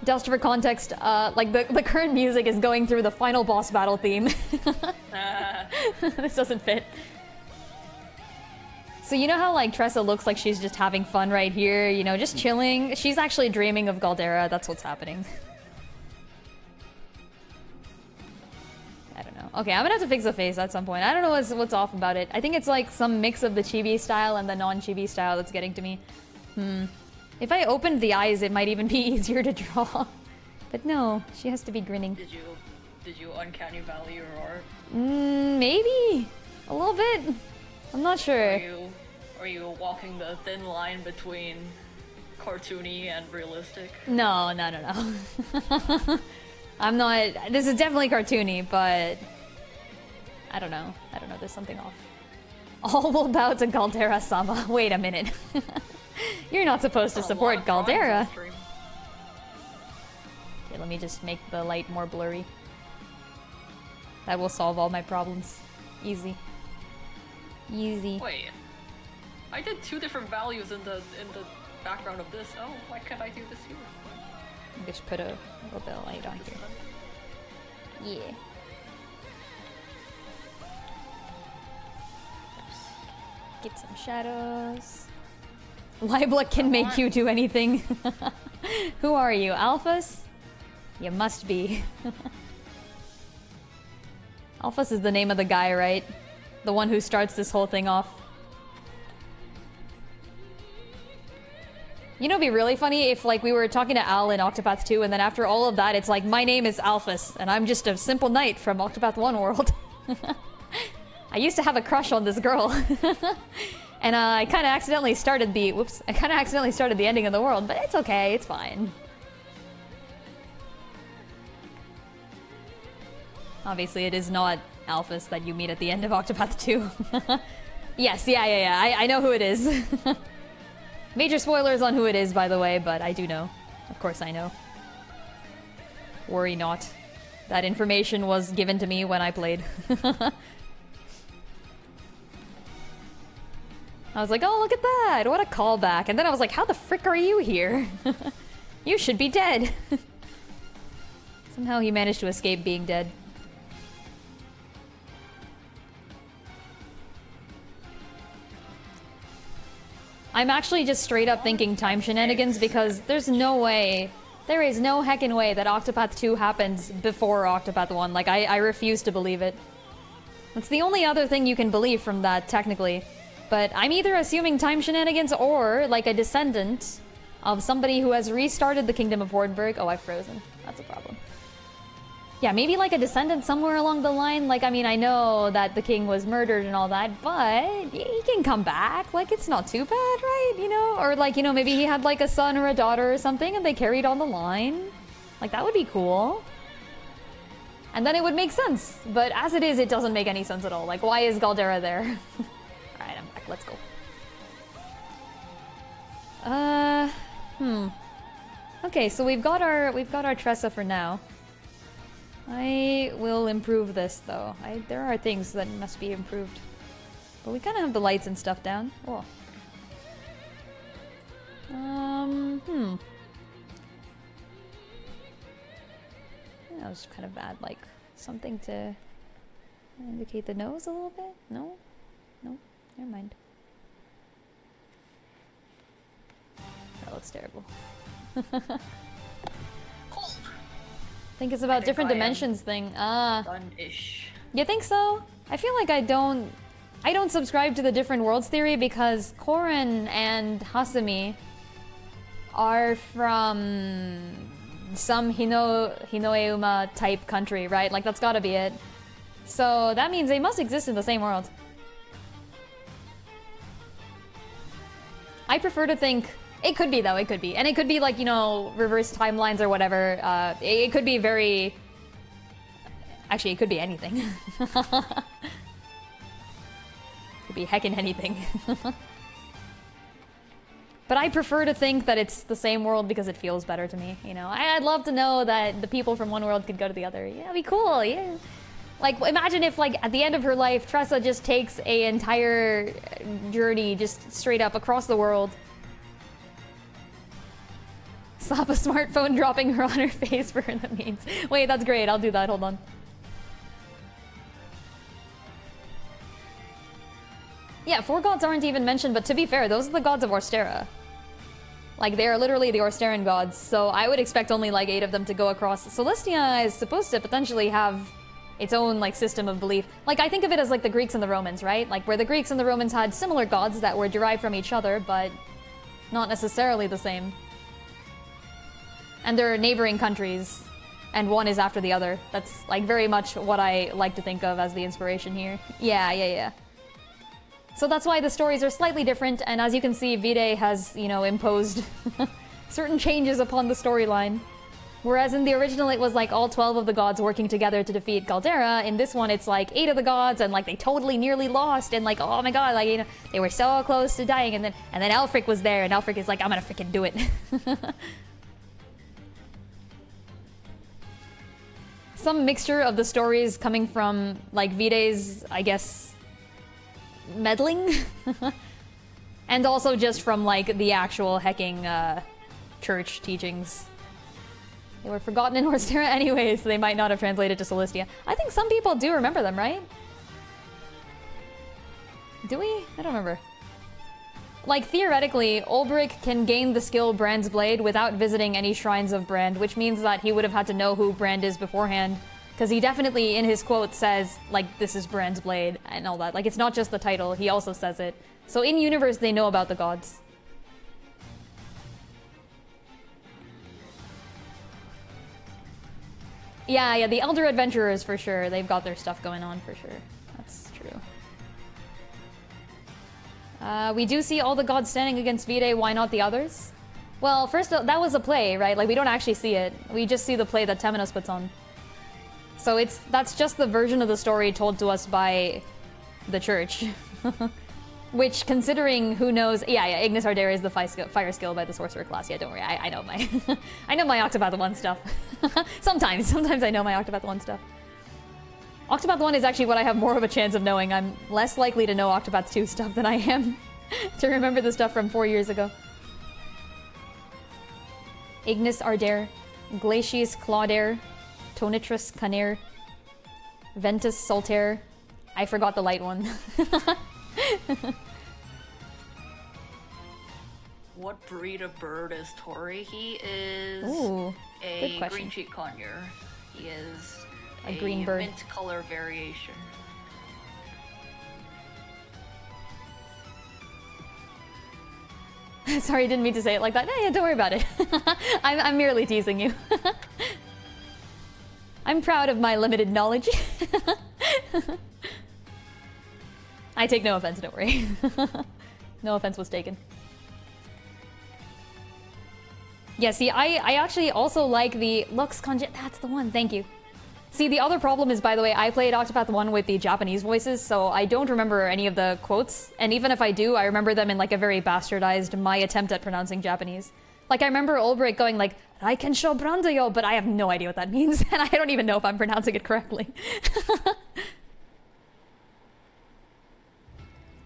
Just for context, like the current music is going through the final boss battle theme. This doesn't fit. So you know how like Tressa looks like she's just having fun right here, you know, just chilling? She's actually dreaming of Galdera, that's what's happening. I don't know. Okay, I'm gonna have to fix the face at some point. I don't know what's off about it. I think it's like some mix of the chibi style and the non-chibi style that's getting to me. If I opened the eyes, it might even be easier to draw. But no, she has to be grinning. Did you uncanny valley your art? Maybe. A little bit. I'm not sure. Are you walking the thin line between cartoony and realistic? No. I'm not. This is definitely cartoony, but I don't know. There's something off. All will bow to Galdera-sama. Wait a minute. You're not supposed to support Galdera. Okay, let me just make the light more blurry. That will solve all my problems. Easy. Easy. Wait. I did 2 different values in the background of this. Oh, why can't I do this here? Just put a little bit of light on here. Yeah. Get some shadows. Libla can make you do anything. Who are you, Alphas? You must be. Alphas is the name of the guy, right? The one who starts this whole thing off. You know, it'd be really funny if, like, we were talking to Al in Octopath 2, and then after all of that, it's like, my name is Alphas, and I'm just a simple knight from Octopath 1 world. I used to have a crush on this girl. And I kind of accidentally started the... Whoops. I kind of accidentally started the ending of the world, but it's okay. It's fine. Obviously, it is not Alphas that you meet at the end of Octopath 2. Yes, yeah. I know who it is. Major spoilers on who it is, by the way, but I do know. Of course I know. Worry not. That information was given to me when I played. I was like, oh, look at that! What a callback! And then I was like, how the frick are you here? You should be dead! Somehow he managed to escape being dead. I'm actually just straight up thinking time shenanigans because there's no way, there is no heckin' way that Octopath 2 happens before Octopath 1. Like, I refuse to believe it. That's the only other thing you can believe from that, technically. But I'm either assuming time shenanigans or, like, a descendant of somebody who has restarted the Kingdom of Hordenburg. Oh, I've frozen. That's a problem. Yeah, maybe like a descendant somewhere along the line. Like, I mean, I know that the king was murdered and all that, but he can come back. Like, it's not too bad, right? You know? Or, like, you know, maybe he had, like, a son or a daughter or something and they carried on the line. Like, that would be cool. And then it would make sense. But as it is, it doesn't make any sense at all. Like, why is Galdera there? Alright, I'm back. Let's go. Okay, so we've got our Tressa for now. I will improve this though. There are things that must be improved. But we kind of have the lights and stuff down. Oh. That was kind of bad. Like, something to indicate the nose a little bit? No? No? Never mind. That looks terrible. I think it's about different dimensions thing. Done-ish. You think so? I feel like I don't subscribe to the different worlds theory because Korin and Hasumi are from some Hinoeuma type country, right? Like, that's gotta be it. So that means they must exist in the same world. I prefer to think... It could be, though. It could be. And it could be, like, you know, reverse timelines or whatever. It could be very... Actually, it could be anything. Could be heckin' anything. But I prefer to think that it's the same world because it feels better to me, you know? I'd love to know that the people from one world could go to the other. Yeah, it'd be cool, yeah. Like, imagine if, like, at the end of her life, Tressa just takes an entire journey just straight up across the world. Slap a smartphone dropping her on her face for the memes. Wait, that's great. I'll do that. Hold on. Yeah, 4 gods aren't even mentioned, but to be fair, those are the gods of Orstera. Like, they are literally the Orsteran gods, so I would expect only, like, 8 of them to go across. Celestia is supposed to potentially have its own, like, system of belief. Like, I think of it as, like, the Greeks and the Romans, right? Like, where the Greeks and the Romans had similar gods that were derived from each other, but not necessarily the same. And they're neighboring countries, and one is after the other. That's, like, very much what I like to think of as the inspiration here. Yeah. So that's why the stories are slightly different, and as you can see, Vide has, you know, imposed certain changes upon the storyline. Whereas in the original, it was, like, all 12 of the gods working together to defeat Galdera. In this one, it's, like, 8 of the gods, and, like, they totally nearly lost, and, like, oh my god, like, you know, they were so close to dying, and then Elfric was there, and Elfric is like, I'm gonna freaking do it. some mixture of the stories coming from like Vide's, I guess, meddling, and also just from like the actual hecking church teachings. They were forgotten in Horstera anyway, so they might not have translated to Solistia. I think some people do remember them, right? Do we? I don't remember. Like, theoretically, Ulbrich can gain the skill Brand's Blade without visiting any shrines of Brand, which means that he would have had to know who Brand is beforehand. Because he definitely, in his quote, says, like, this is Brand's Blade, and all that. Like, it's not just the title, he also says it. So in-universe, they know about the gods. Yeah, the Elder Adventurers, for sure. They've got their stuff going on, for sure. That's true. We do see all the gods standing against Vide, why not the others? Well, first, that was a play, right? Like, we don't actually see it. We just see the play that Temenos puts on. So that's just the version of the story told to us by the church. Which, considering who knows... Yeah, Ignis Ardere is the fire skill by the sorcerer class. Yeah, don't worry, I know my... I know my Octopath 1 stuff. Sometimes I know my Octopath 1 stuff. Octopath 1 is actually what I have more of a chance of knowing. I'm less likely to know Octopath 2 stuff than I am to remember the stuff from 4 years ago. Ignis Ardere, Glacius Claudaire, Tonitrus Canaire, Ventus Soltaire. I forgot the light one. What breed of bird is Tori? He is a green cheek conure. He is a green bird. Mint color variation. Sorry, I didn't mean to say it like that. No, yeah, don't worry about it. I'm merely teasing you. I'm proud of my limited knowledge. I take no offense, don't worry. No offense was taken. Yeah, see, I actually also like the Lux Conge... That's the one, thank you. See, the other problem is, by the way, I played Octopath 1 with the Japanese voices, so I don't remember any of the quotes. And even if I do, I remember them in like a very bastardized, my attempt at pronouncing Japanese. Like, I remember Ulbrich going like, I can show Brandayo, but I have no idea what that means, and I don't even know if I'm pronouncing it correctly.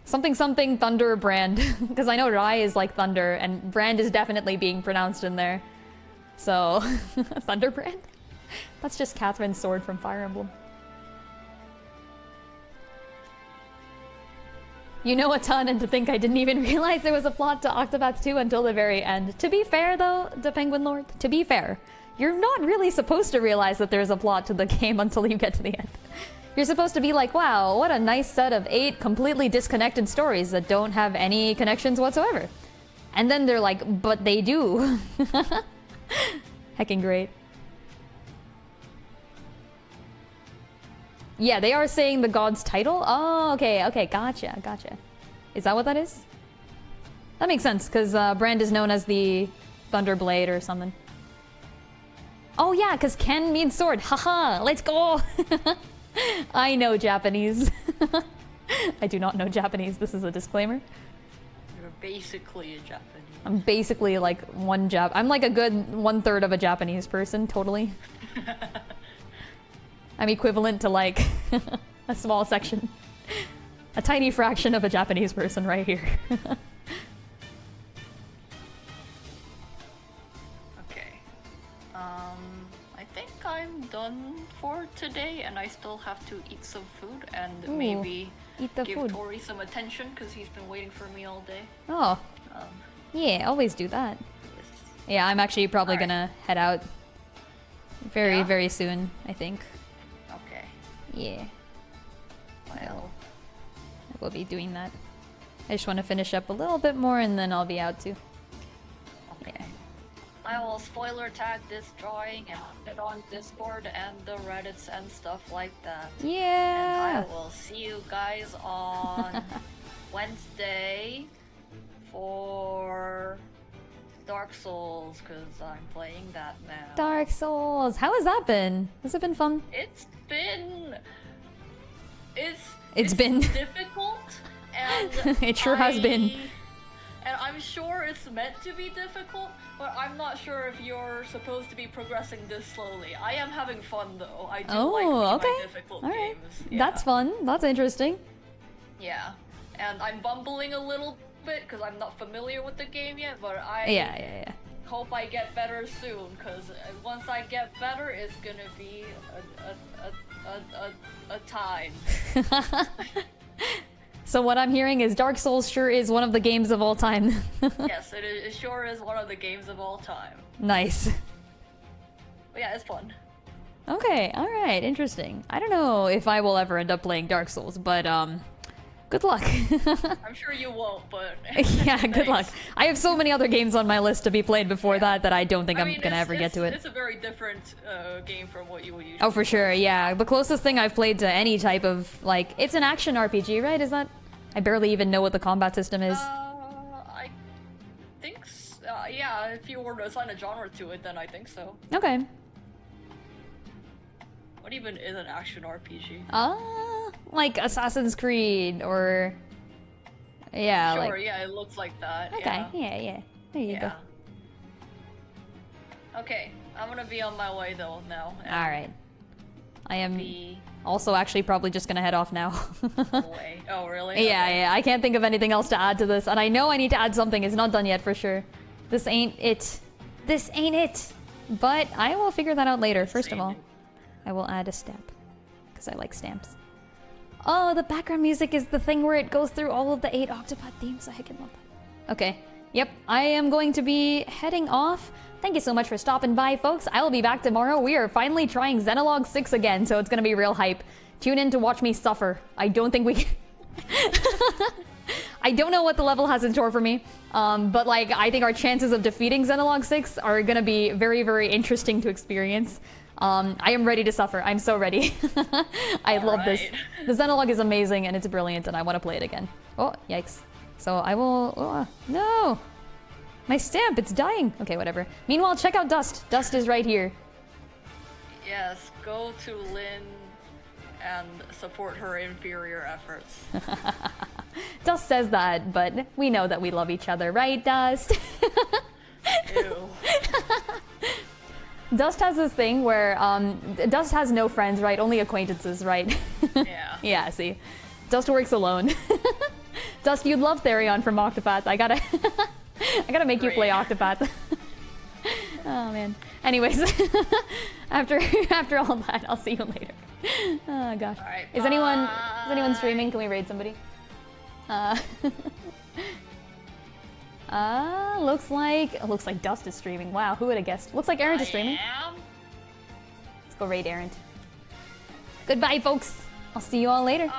Something Thunder Brand, because I know Rai is like Thunder, and Brand is definitely being pronounced in there. So, Thunder Brand? That's just Catherine's sword from Fire Emblem. You know a ton, and to think I didn't even realize there was a plot to Octopath 2 until the very end. To be fair, though, the Penguin Lord, to be fair, you're not really supposed to realize that there's a plot to the game until you get to the end. You're supposed to be like, wow, what a nice set of 8 completely disconnected stories that don't have any connections whatsoever. And then they're like, but they do. Heckin' great. Yeah, they are saying the god's title? Oh, okay, gotcha. Is that what that is? That makes sense, because Brand is known as the Thunderblade or something. Oh yeah, because Ken means sword. Haha, let's go! I know Japanese. I do not know Japanese, this is a disclaimer. You're basically a Japanese. I'm basically like I'm like a good 1/3 of a Japanese person, totally. I'm equivalent to like a small section. A tiny fraction of a Japanese person right here. Okay. I think I'm done for today, and I still have to eat some food and maybe give Tori some attention because he's been waiting for me all day. Oh. Yeah, always do that. Yeah, I'm actually probably gonna head out very soon, I think. Okay. Yeah. Well, I will be doing that. I just want to finish up a little bit more and then I'll be out too. Okay. Yeah. I will spoiler tag this drawing and put it on Discord and the Reddits and stuff like that. Yeah. And I will see you guys on Wednesday for Dark Souls, because I'm playing that now. Dark Souls. How has that been? Has it been fun? It's been difficult, and it sure has been. And I'm sure it's meant to be difficult, but I'm not sure if you're supposed to be progressing this slowly. I am having fun though. I do like my difficult games. Yeah. That's fun. That's interesting. Yeah. And I'm bumbling a little bit because I'm not familiar with the game yet, but I hope I get better soon, because once I get better, it's gonna be a time. So what I'm hearing is Dark Souls sure is one of the games of all time. Yes, it sure is one of the games of all time. Nice. But yeah, it's fun. Okay, alright, interesting. I don't know if I will ever end up playing Dark Souls, but good luck. I'm sure you won't, but yeah, good luck. I have so many other games on my list to be played before that I don't think I'm gonna ever get to it. It's a very different game from what you would usually. Oh, for sure, yeah. The closest thing I've played to any type of, like, it's an action RPG, right? Is that? I barely even know what the combat system is. I think, yeah, if you were to assign a genre to it, then I think so. Okay. What even is an action RPG? Like Assassin's Creed or... Yeah, sure, like... yeah, it looks like that. Okay, yeah. There you go. Okay, I'm gonna be on my way though now. Alright. I am also actually probably just gonna head off now. Away. Oh, really? Yeah, I can't think of anything else to add to this, and I know I need to add something. It's not done yet for sure. This ain't it. This ain't it. But I will figure that out later. First of all, I will add a stamp, because I like stamps. Oh, the background music is the thing where it goes through all of the 8 Octopath themes. I heckin' love that. Okay. Yep, I am going to be heading off. Thank you so much for stopping by, folks. I will be back tomorrow. We are finally trying Xenologue 6 again, so it's gonna be real hype. Tune in to watch me suffer. I don't think we can... I don't know what the level has in store for me, but like, I think our chances of defeating Xenologue 6 are gonna be very, very interesting to experience. I am ready to suffer. I'm so ready. I love this. The Xenologue is amazing and it's brilliant and I want to play it again. Oh, yikes. So I will... Oh, no! My stamp, it's dying. Okay, whatever. Meanwhile, check out Dust. Dust is right here. Yes, go to Lynn and support her inferior efforts. Dust says that, but we know that we love each other, right, Dust? Ew. Dust has this thing where, Dust has no friends, right? Only acquaintances, right? Yeah. Yeah, see. Dust works alone. Dust, you'd love Therion from Octopath. I gotta... I gotta make you play Octopath. Oh, man. Anyways, after all that, I'll see you later. Oh, gosh. Right, is anyone streaming? Can we raid somebody? Looks like Dust is streaming. Wow, who would have guessed? Looks like Errant is streaming. Let's go raid Errant. Goodbye, folks. I'll see you all later.